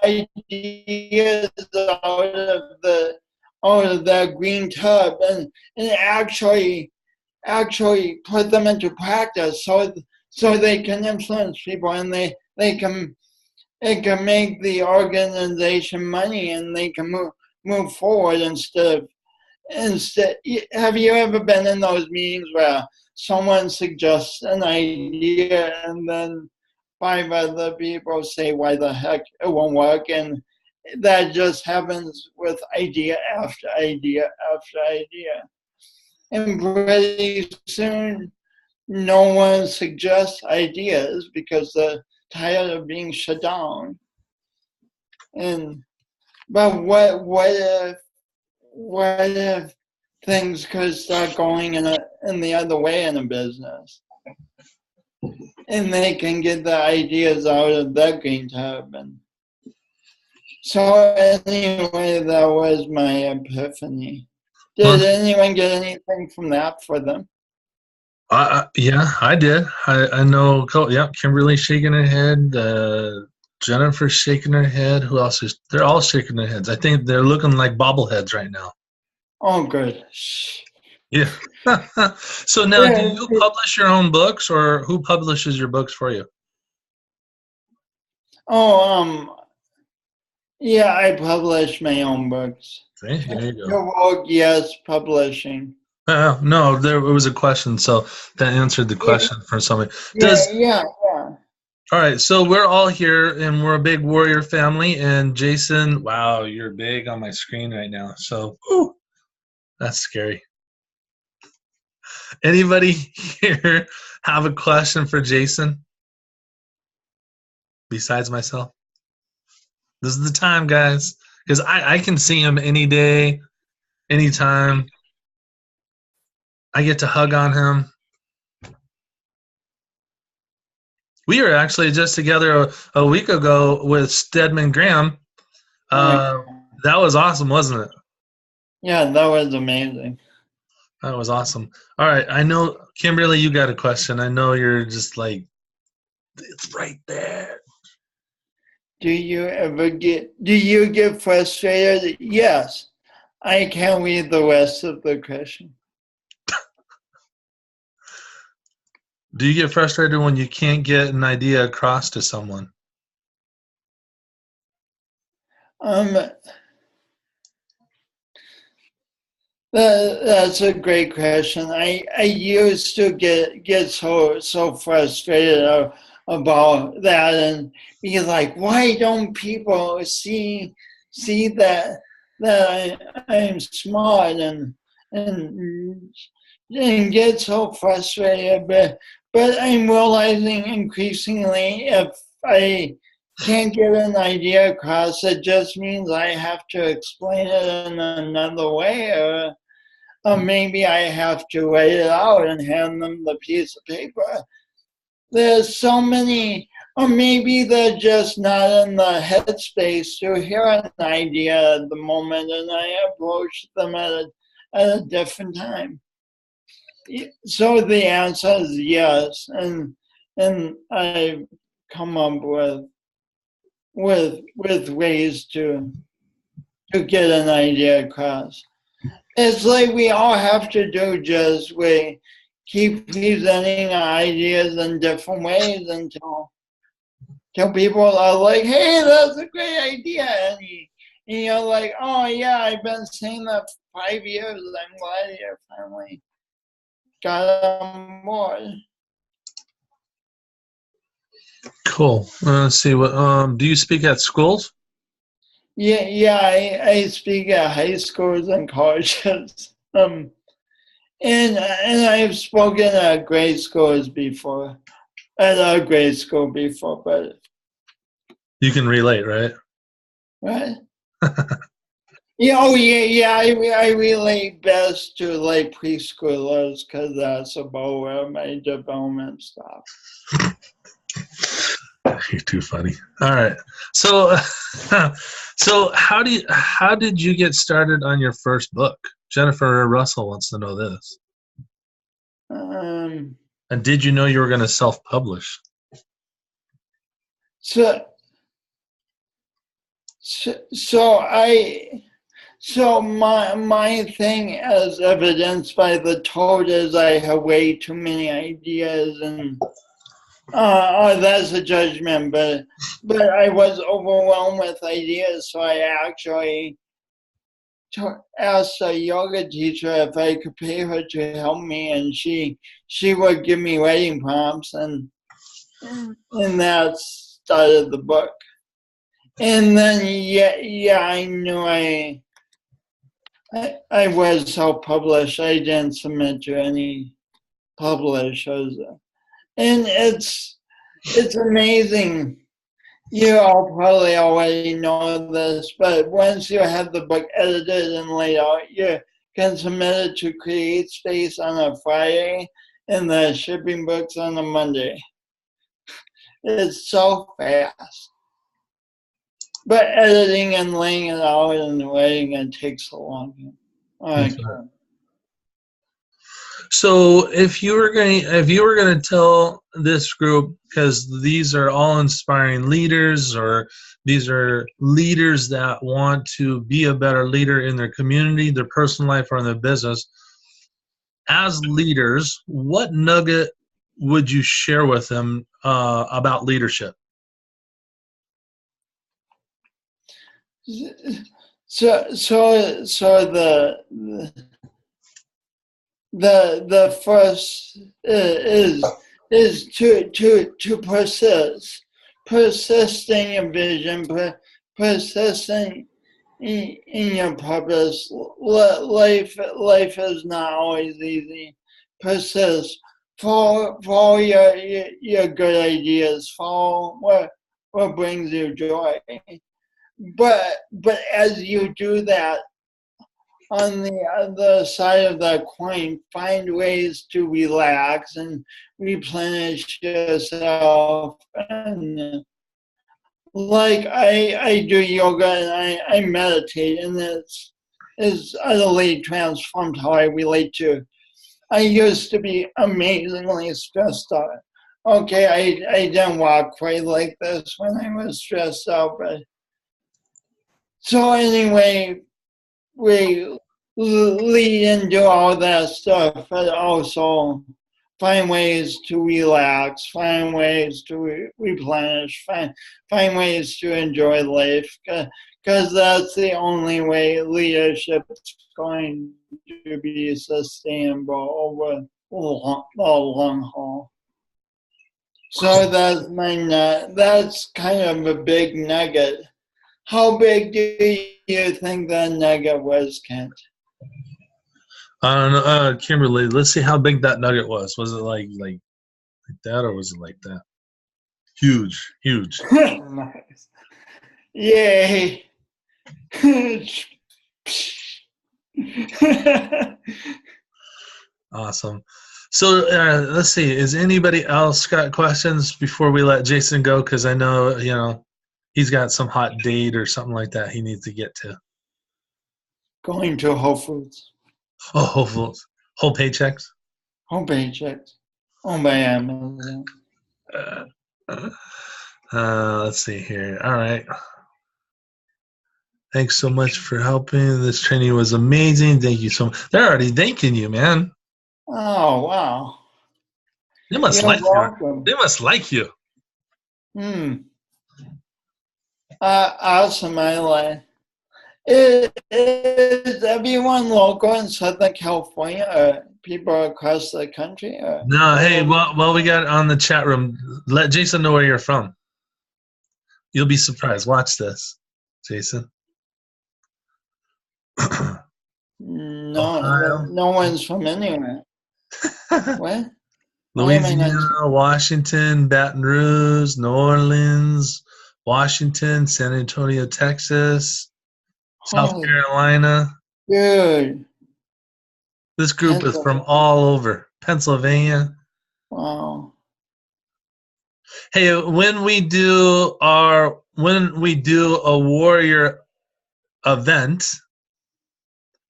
ideas out of the green tub and actually put them into practice so they can influence people and they can make the organization money and they can move forward instead. Have you ever been in those meetings where someone suggests an idea and then 5 other people say why the heck it won't work, and that just happens with idea after idea after idea, and pretty soon no one suggests ideas because they're tired of being shut down. But what if things could start going in the other way in a business, and they can get the ideas out of the green tub? And so anyway, that was my epiphany. Did anyone get anything from that for them? Yeah, I did. I know. Yeah, Kimberly's shaking her head. Jennifer's shaking her head. Who else is? They're all shaking their heads. I think they're looking like bobbleheads right now. Oh, good. Yeah. So now, do you publish your own books, or who publishes your books for you? Oh, yeah, I publish my own books. See, there you go. Your book, yes, publishing. No, there was a question, so that answered the question for somebody. Yeah. All right, so we're all here, and we're a big Warrior family. And Jason, wow, you're big on my screen right now. So, that's scary. Anybody here have a question for Jason besides myself? This is the time, guys, because I can see him any day, anytime. I get to hug on him. We were actually just together a week ago with Stedman Graham. That was awesome, wasn't it? Yeah, that was amazing. That was awesome. All right, I know, Kimberly, you got a question. I know you're just like, it's right there. Do you get frustrated? Yes. I can't read the rest of the question. Do you get frustrated when you can't get an idea across to someone? That's a great question. I used to get so frustrated about that and be like, why don't people see that I'm smart and get so frustrated, but I'm realizing increasingly if I can't get an idea across, it just means I have to explain it in another way, or maybe I have to write it out and hand them the piece of paper. There's so many, or maybe they're just not in the headspace to hear an idea at the moment, and I approach them at a different time. So the answer is yes, and I've come up with ways to get an idea across. It's like we all have to do, just we keep presenting ideas in different ways until people are like, hey, that's a great idea, and you're like, oh yeah, I've been saying that for 5 years, I'm glad you finally got on board. Cool. Let's see. What do you speak at schools? Yeah. I speak at high schools and colleges. And I've spoken at grade schools before, at a grade school before, but you can relate, right? Right. Yeah. I relate best to like preschoolers because that's about where my development stops. You're too funny. All right. So, so how did you get started on your first book? Jennifer Russell wants to know this. Um, And did you know you were going to self-publish? so my thing, as evidenced by the toad, is I have way too many ideas, and that's a judgment, but I was overwhelmed with ideas, so I actually asked a yoga teacher if I could pay her to help me, and she would give me writing prompts, and that started the book. And then I knew I was self-published. I didn't submit to any publishers, and it's amazing. You all probably already know this, but once you have the book edited and laid out, you can submit it to Create Space on a Friday and the shipping books on a Monday. It's so fast. But editing and laying it out and writing it takes a long time. So if you were going to tell this group, because these are all inspiring leaders, or these are leaders that want to be a better leader in their community, their personal life, or in their business, as leaders, what nugget would you share with them about leadership? So the first is to persisting in vision, persisting in your purpose. Life is not always easy. Persist. Follow your good ideas. Follow what brings you joy. But as you do that, on the other side of the coin, find ways to relax and replenish yourself. And like I do yoga and I meditate, and it's utterly transformed how I relate to. I used to be amazingly stressed out. Okay, I didn't walk quite like this when I was stressed out, but so anyway, we lead into all that stuff, but also find ways to relax, find ways to replenish, find ways to enjoy life, because that's the only way leadership is going to be sustainable over the long haul. So that's kind of a big nugget. How big do you think that nugget was, Kent? I don't know, Kimberly. Let's see how big that nugget was. Was it like that, or was it like that? Huge. Nice. Yay. Awesome. So let's see. Is anybody else got questions before we let Jason go? Because I know he's got some hot date or something like that he needs to get to. Going to Whole Foods. Oh, Whole Foods. Whole paychecks? Whole paychecks. Oh, by Amazon. Let's see here. All right. Thanks so much for helping. This training was amazing. Thank you so much. They're already thanking you, man. Oh, wow. They must You're like welcome. you. They must like you. Awesome, I like. Is everyone local in Southern California, or people across the country? No, hey, well, we got on the chat room. Let Jason know where you're from. You'll be surprised. Watch this, Jason. No one's from anywhere. What? Louisiana, Washington, Baton Rouge, New Orleans, Washington, San Antonio, Texas, South Carolina. Good. This group is from all over. Pennsylvania. Wow. Hey, when we do a warrior event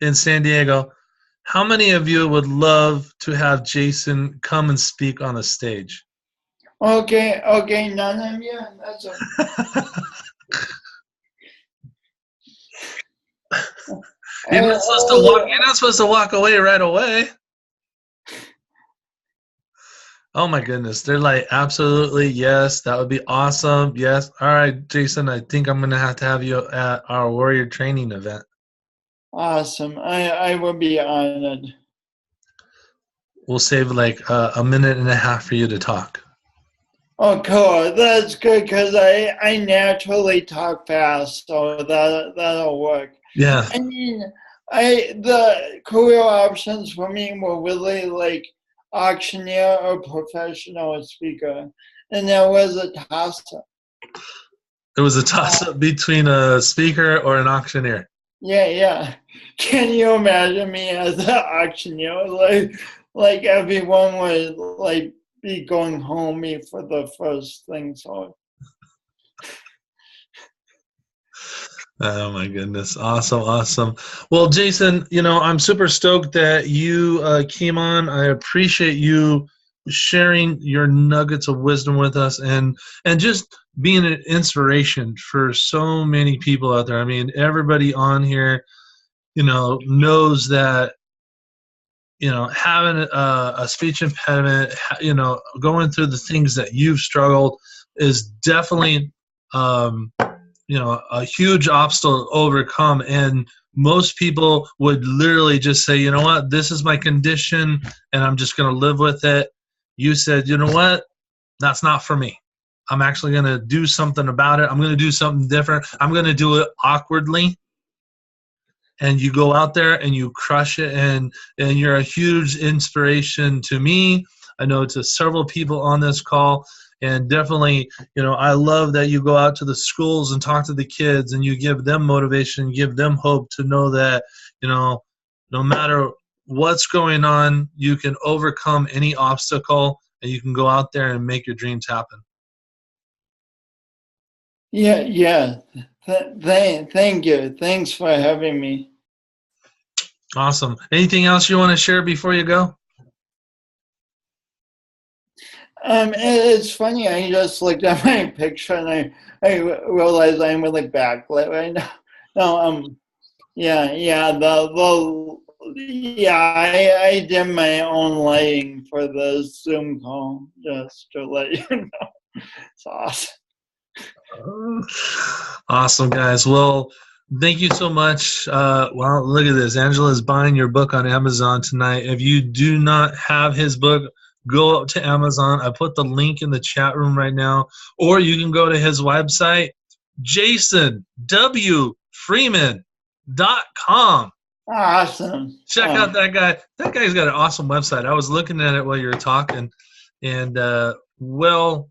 in San Diego, how many of you would love to have Jason come and speak on the stage? Okay, none of you. That's okay. You're not supposed to walk away right away. Oh my goodness. They're like, absolutely, yes, that would be awesome. Yes. All right, Jason, I think I'm going to have you at our warrior training event. Awesome. I will be honored. We'll save like a minute and a half for you to talk. Oh, cool. That's good because I naturally talk fast, so that'll work. Yeah. I mean, the career options for me were really like auctioneer or professional speaker, and there was a toss-up. It was a toss-up between a speaker or an auctioneer. Yeah. Can you imagine me as an auctioneer? Like everyone would like be going home me for the first thing. So. Oh my goodness. Awesome. Well, Jason, I'm super stoked that you came on. I appreciate you sharing your nuggets of wisdom with us and just being an inspiration for so many people out there. I mean, everybody on here, knows that, having a speech impediment, going through the things that you've struggled is definitely, a huge obstacle to overcome. And most people would literally just say, you know what, this is my condition and I'm just going to live with it. You said, you know what, that's not for me. I'm actually going to do something about it. I'm going to do something different. I'm going to do it awkwardly. And you go out there and you crush it, and you're a huge inspiration to me. I know to several people on this call, and definitely, I love that you go out to the schools and talk to the kids and you give them motivation, give them hope to know that, no matter what's going on, you can overcome any obstacle and you can go out there and make your dreams happen. Yeah. Thank you. Thanks for having me. Awesome. Anything else you want to share before you go? It's funny. I just looked at my picture and I realized I'm really backlit right now. No, I did my own lighting for the Zoom call just to let you know. It's awesome. Awesome, guys. Well, thank you so much. Well, look at this. Angela's buying your book on Amazon tonight. If you do not have his book, go up to Amazon. I put the link in the chat room right now. Or you can go to his website, jasonwfreeman.com. Awesome. Check out that guy. That guy's got an awesome website. I was looking at it while you were talking. And well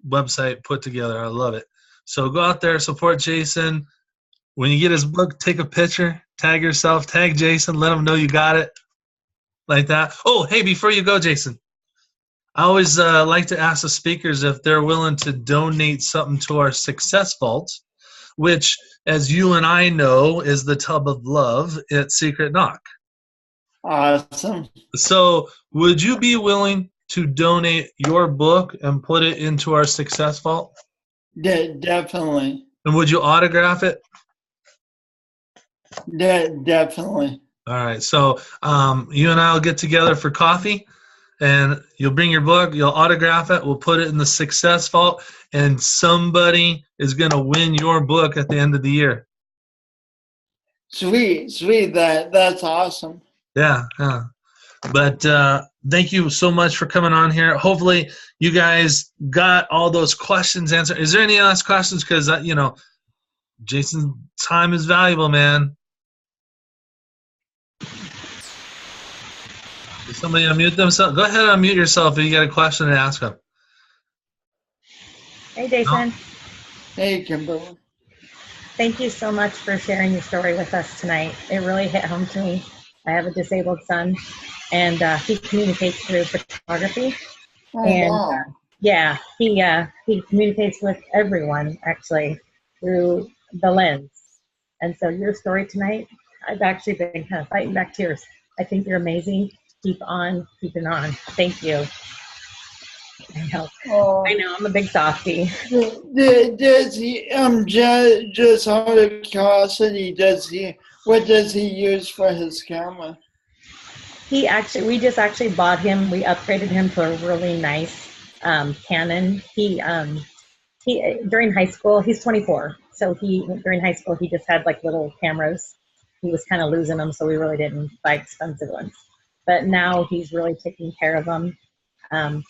website put together. I love it. So go out there, support Jason. When you get his book, take a picture, tag yourself, tag Jason, let him know you got it, like that. Oh, hey, before you go, Jason, I always like to ask the speakers if they're willing to donate something to our Success Vault, which, as you and I know, is the tub of love at Secret Knock. Awesome. So would you be willing to donate your book and put it into our Success Vault? Definitely. And would you autograph it? Definitely. All right. So you and I will get together for coffee, and you'll bring your book, you'll autograph it, we'll put it in the Success Vault, and somebody is going to win your book at the end of the year. Sweet. That's awesome. Yeah. But thank you so much for coming on here. Hopefully you guys got all those questions answered. Is there any last questions? Because, Jason's time is valuable, man. Did somebody unmute themselves? Go ahead and unmute yourself if you got a question to ask them. Hey, Jason. No? Hey, Kimberly. Thank you so much for sharing your story with us tonight. It really hit home to me. I have a disabled son, and he communicates through photography. Oh, wow. Yeah, he communicates with everyone actually through the lens. And so your story tonight, I've actually been kind of fighting back tears. I think you're amazing. Keep on keeping on. Thank you. Oh, I know, I'm a big softie. does he, just out of curiosity, what does he use for his camera? We just actually bought him, we upgraded him to a really nice Canon. He during high school, he's 24. So during high school, he just had like little cameras. He was kind of losing them, so we really didn't buy expensive ones. But now he's really taking care of them.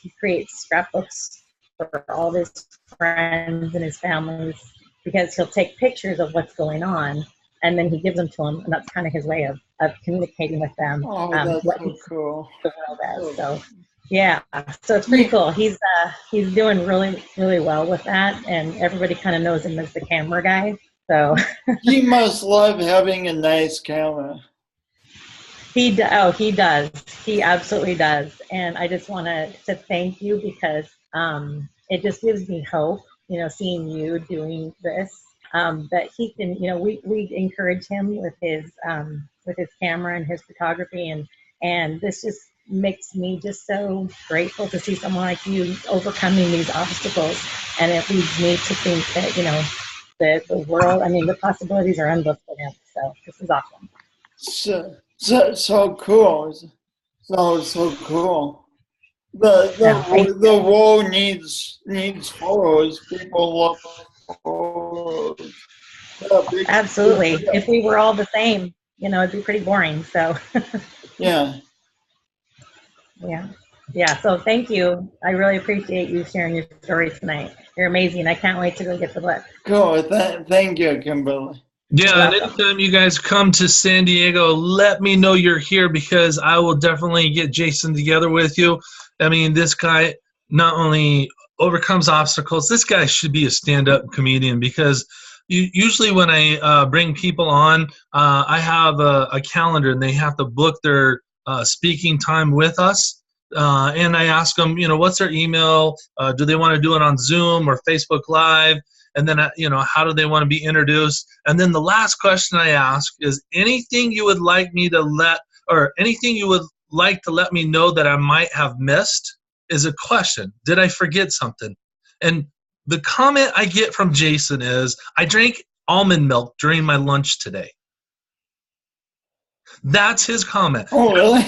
He creates scrapbooks for all his friends and his families because he'll take pictures of what's going on and then he gives them to them, and that's kind of his way of communicating with them. Oh, that's what so cool. the world as. So yeah, so it's pretty cool. He's doing really, really well with that, and everybody kind of knows him as the camera guy. So He must love having a nice camera. he does. He absolutely does. And I just want to thank you because it just gives me hope, seeing you doing this, that he can, we encourage him with his camera and his photography, and this just makes me just so grateful to see someone like you overcoming these obstacles. And it leads me to think that the world, the possibilities are endless for him. So this is awesome. So cool. So cool. The world needs photos. People love photos. Absolutely. If we were all the same, it'd be pretty boring. So yeah. Yeah. So thank you. I really appreciate you sharing your story tonight. You're amazing. I can't wait to go get the book. Cool. Thank you, Kimberly. Yeah, and anytime you guys come to San Diego, let me know you're here because I will definitely get Jason together with you. This guy not only overcomes obstacles, this guy should be a stand-up comedian because usually when I bring people on, I have a calendar and they have to book their speaking time with us. And I ask them, what's their email? Do they want to do it on Zoom or Facebook Live? And then, how do they want to be introduced? And then the last question I ask is anything you would like me to anything you would like to let me know that I might have missed is a question. Did I forget something? And the comment I get from Jason is, I drank almond milk during my lunch today. That's his comment. Oh, really?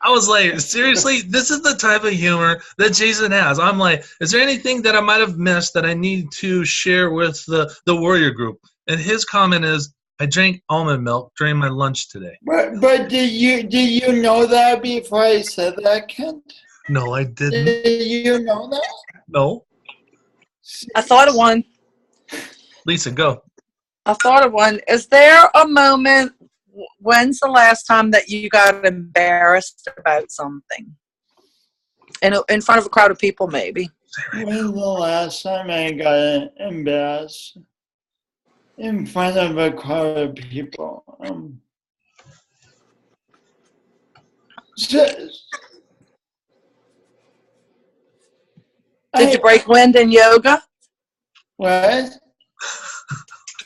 I was like, seriously, this is the type of humor that Jason has. I'm like, is there anything that I might have missed that I need to share with the Warrior Group? And his comment is, I drank almond milk during my lunch today. But did you know that before I said that, Kent? No, I didn't. Did you know that? No. I thought of one. Lisa, go. I thought of one. Is there a moment, when's the last time that you got embarrassed about something? In front of a crowd of people, maybe. When's the last time I got embarrassed in front of a crowd of people? Did you break wind in yoga? What?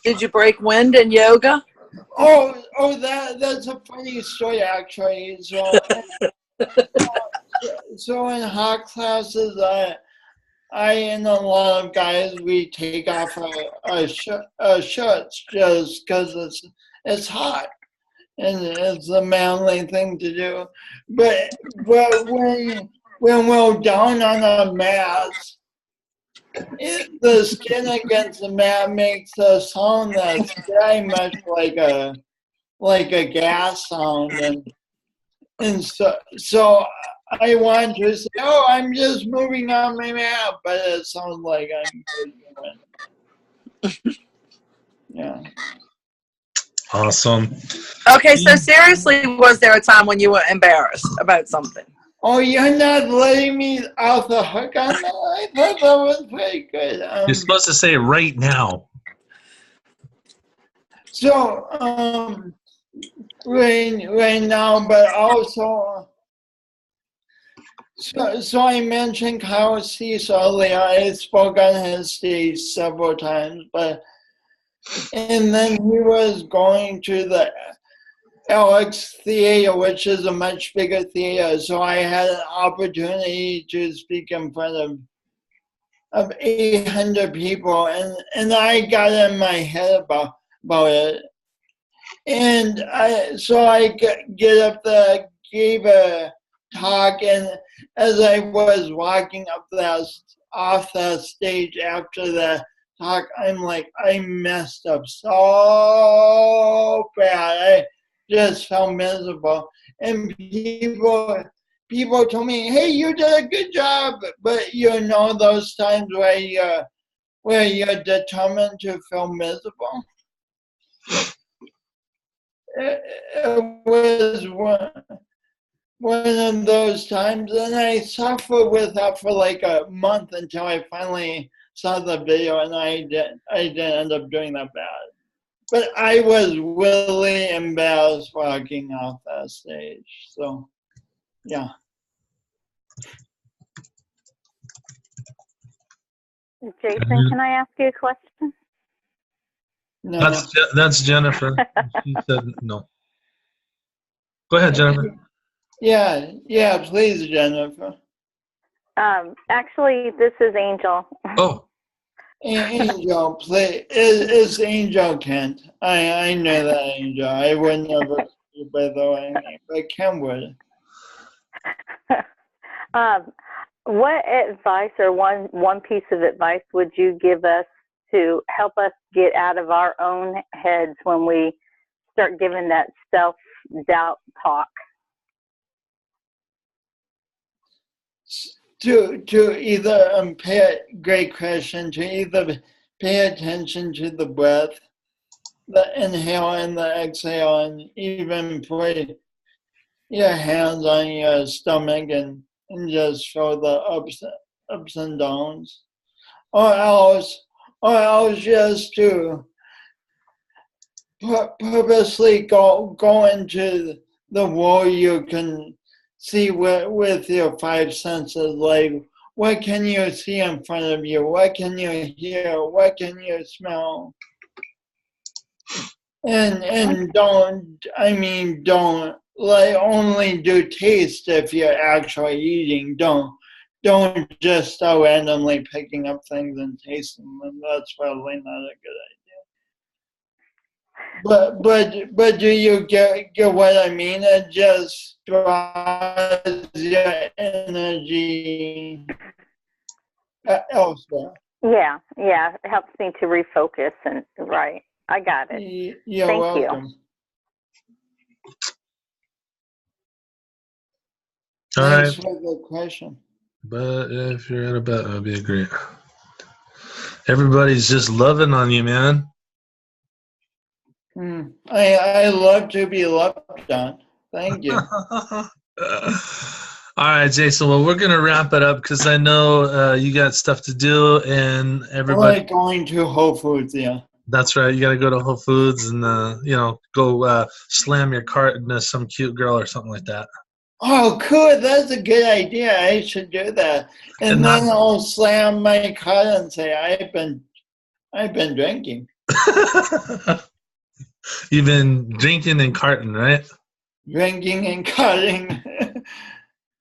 Did you break wind in yoga? Oh, that's a funny story, actually. So in hot classes, I and a lot of guys, we take off our shirts just because it's hot and it's a manly thing to do. But when we're down on our mats, the skin against the mat makes a sound that's very much like a gas sound, and so I want to say, "Oh, I'm just moving on my mat," but it sounds like I'm doing. Yeah. Awesome. Okay, so seriously, was there a time when you were embarrassed about something? Oh, you're not letting me off the hook on that? I thought that was pretty good. You're supposed to say right now. So, right now, but also, So I mentioned Kyle Cease earlier. I spoke on his stage several times, and then he was going to the Alex Theater, which is a much bigger theater. So I had an opportunity to speak in front of 800 people, and I got in my head about it. And I get up there, gave a talk, and as I was walking off the stage after the talk, I'm like, I messed up so bad. I just felt miserable. And people told me, hey, you did a good job. But those times where you're determined to feel miserable. It was one of those times, and I suffered with that for like a month until I finally saw the video, and I didn't end up doing that bad. But I was really embarrassed walking off that stage. So, yeah. Jason, can I ask you a question? No. That's Jennifer. She said no. Go ahead, Jennifer. Yeah, please, Jennifer. Actually, this is Angel. Oh. Angel, please. It's Angel Kent. I know that Angel. I would never speak by the way, but Ken would. What advice or one piece of advice would you give us to help us get out of our own heads when we start giving that self-doubt talk? To either great question, to either pay attention to the breath, the inhale and the exhale, and even put your hands on your stomach and just feel the ups and downs, or else just to purposely go into the world you can see with your five senses. Like, what can you see in front of you? What can you hear? What can you smell? And don't like only do taste if you're actually eating. Don't just start randomly picking up things and tasting them. That's probably not a good idea. But do you get what I mean? It just draws your energy elsewhere. Yeah, it helps me to refocus, and right, I got it. You're Thank welcome. you. All Thanks right. for the question. But if you're at a bet, that'd be great. Everybody's just loving on you, man. I love to be loved on. Thank you. All right, Jason. Well, we're gonna wrap it up because I know you got stuff to do, and everybody. Like going to Whole Foods, yeah. That's right. You got to go to Whole Foods and go slam your cart into some cute girl or something like that. Oh, cool. That's a good idea. I should do that. And then I'll slam my cart and say, I've been drinking. You've been drinking and carting, right? Drinking and cutting.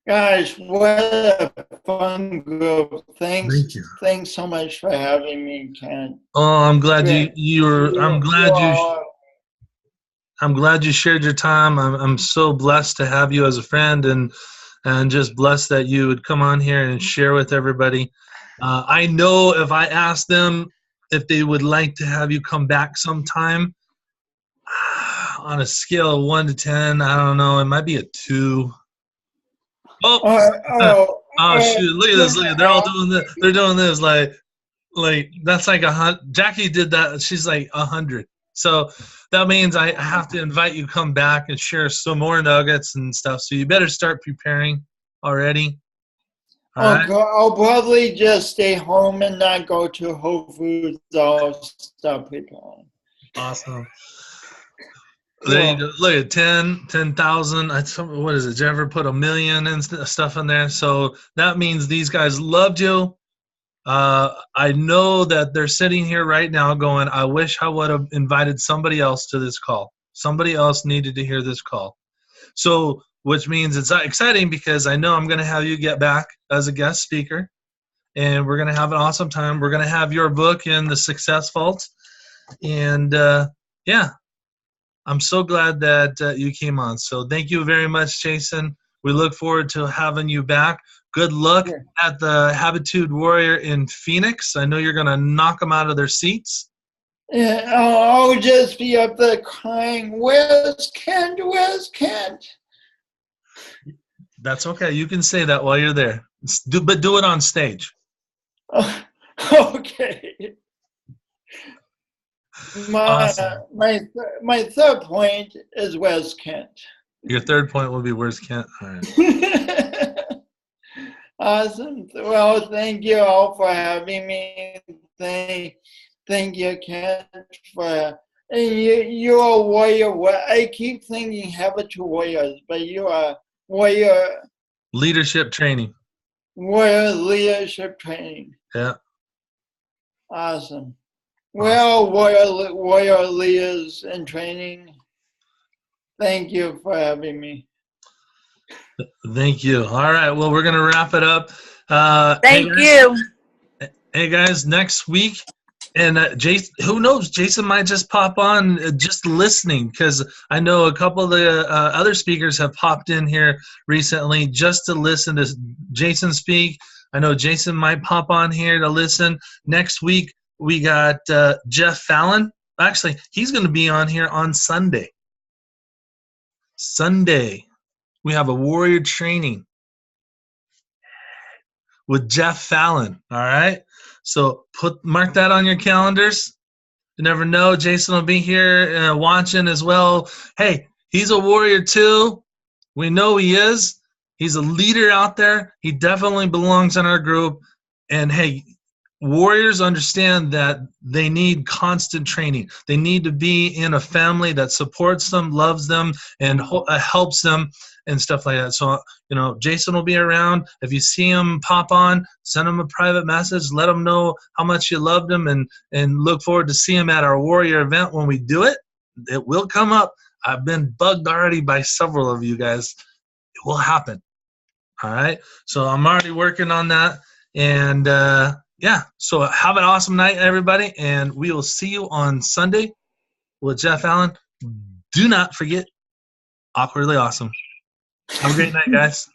Gosh, what a fun group. Thanks. Thank you. Thanks so much for having me, Ken. Oh, I'm glad I'm glad you shared your time. I'm so blessed to have you as a friend, and just blessed that you would come on here and share with everybody. I know if I asked them if they would like to have you come back sometime, on a scale of 1 to 10, I don't know, it might be a 2. Oh shoot! Look at this! Look at, they're all doing this. They're doing this like that's like 100. Jackie did that. She's like 100. So that means I have to invite you to come back and share some more nuggets and stuff. So you better start preparing already. All right? I'll probably just stay home and not go to Whole Foods. I'll stop preparing. Awesome. There you go. Look at 10,000. What is it? Did you ever put 1,000,000 and stuff in there? So that means these guys loved you. I know that they're sitting here right now going, I wish I would have invited somebody else to this call. Somebody else needed to hear this call. So, which means it's exciting because I know I'm going to have you get back as a guest speaker, and we're going to have an awesome time. We're going to have your book in the Success Vault. And yeah, I'm so glad that you came on. So thank you very much, Jason. We look forward to having you back. Good luck at the Habitude Warrior in Phoenix. I know you're going to knock them out of their seats. Yeah, I'll just be up there crying, where's Kent, where's Kent? That's okay. You can say that while you're there. But do it on stage. Okay. Awesome. My third point is where's Kent? Your third point will be where's Kent? All right. Awesome. Well, thank you all for having me. Thank you, Kent, for, and you're a warrior. I keep thinking habitual warriors, but you are warrior. Leadership training. Warrior leadership training. Yeah. Awesome. Well, warrior leaders in training. Thank you for having me. Thank you. All right. Well, we're going to wrap it up. Thank you. Hey, guys, next week. And Jason, who knows? Jason might just pop on just listening, because I know a couple of the other speakers have popped in here recently just to listen to Jason speak. I know Jason might pop on here to listen. Next week, we got Jeff Fallon. Actually, he's going to be on here on Sunday. We have a warrior training with Jeff Fallon. All right. So mark that on your calendars. You never know. Jason will be here watching as well. Hey, he's a warrior too. We know he is. He's a leader out there. He definitely belongs in our group. And hey, warriors understand that they need constant training. They need to be in a family that supports them, loves them, and helps them and stuff like that. So, you know, Jason will be around. If you see him pop on, send him a private message. Let him know how much you loved him, and look forward to see him at our warrior event when we do it. It will come up. I've been bugged already by several of you guys. It will happen. All right. So I'm already working on that. And, yeah, so have an awesome night, everybody, and we will see you on Sunday with Jeff Allen. Do not forget, Awkwardly Awesome. Have a great night, guys.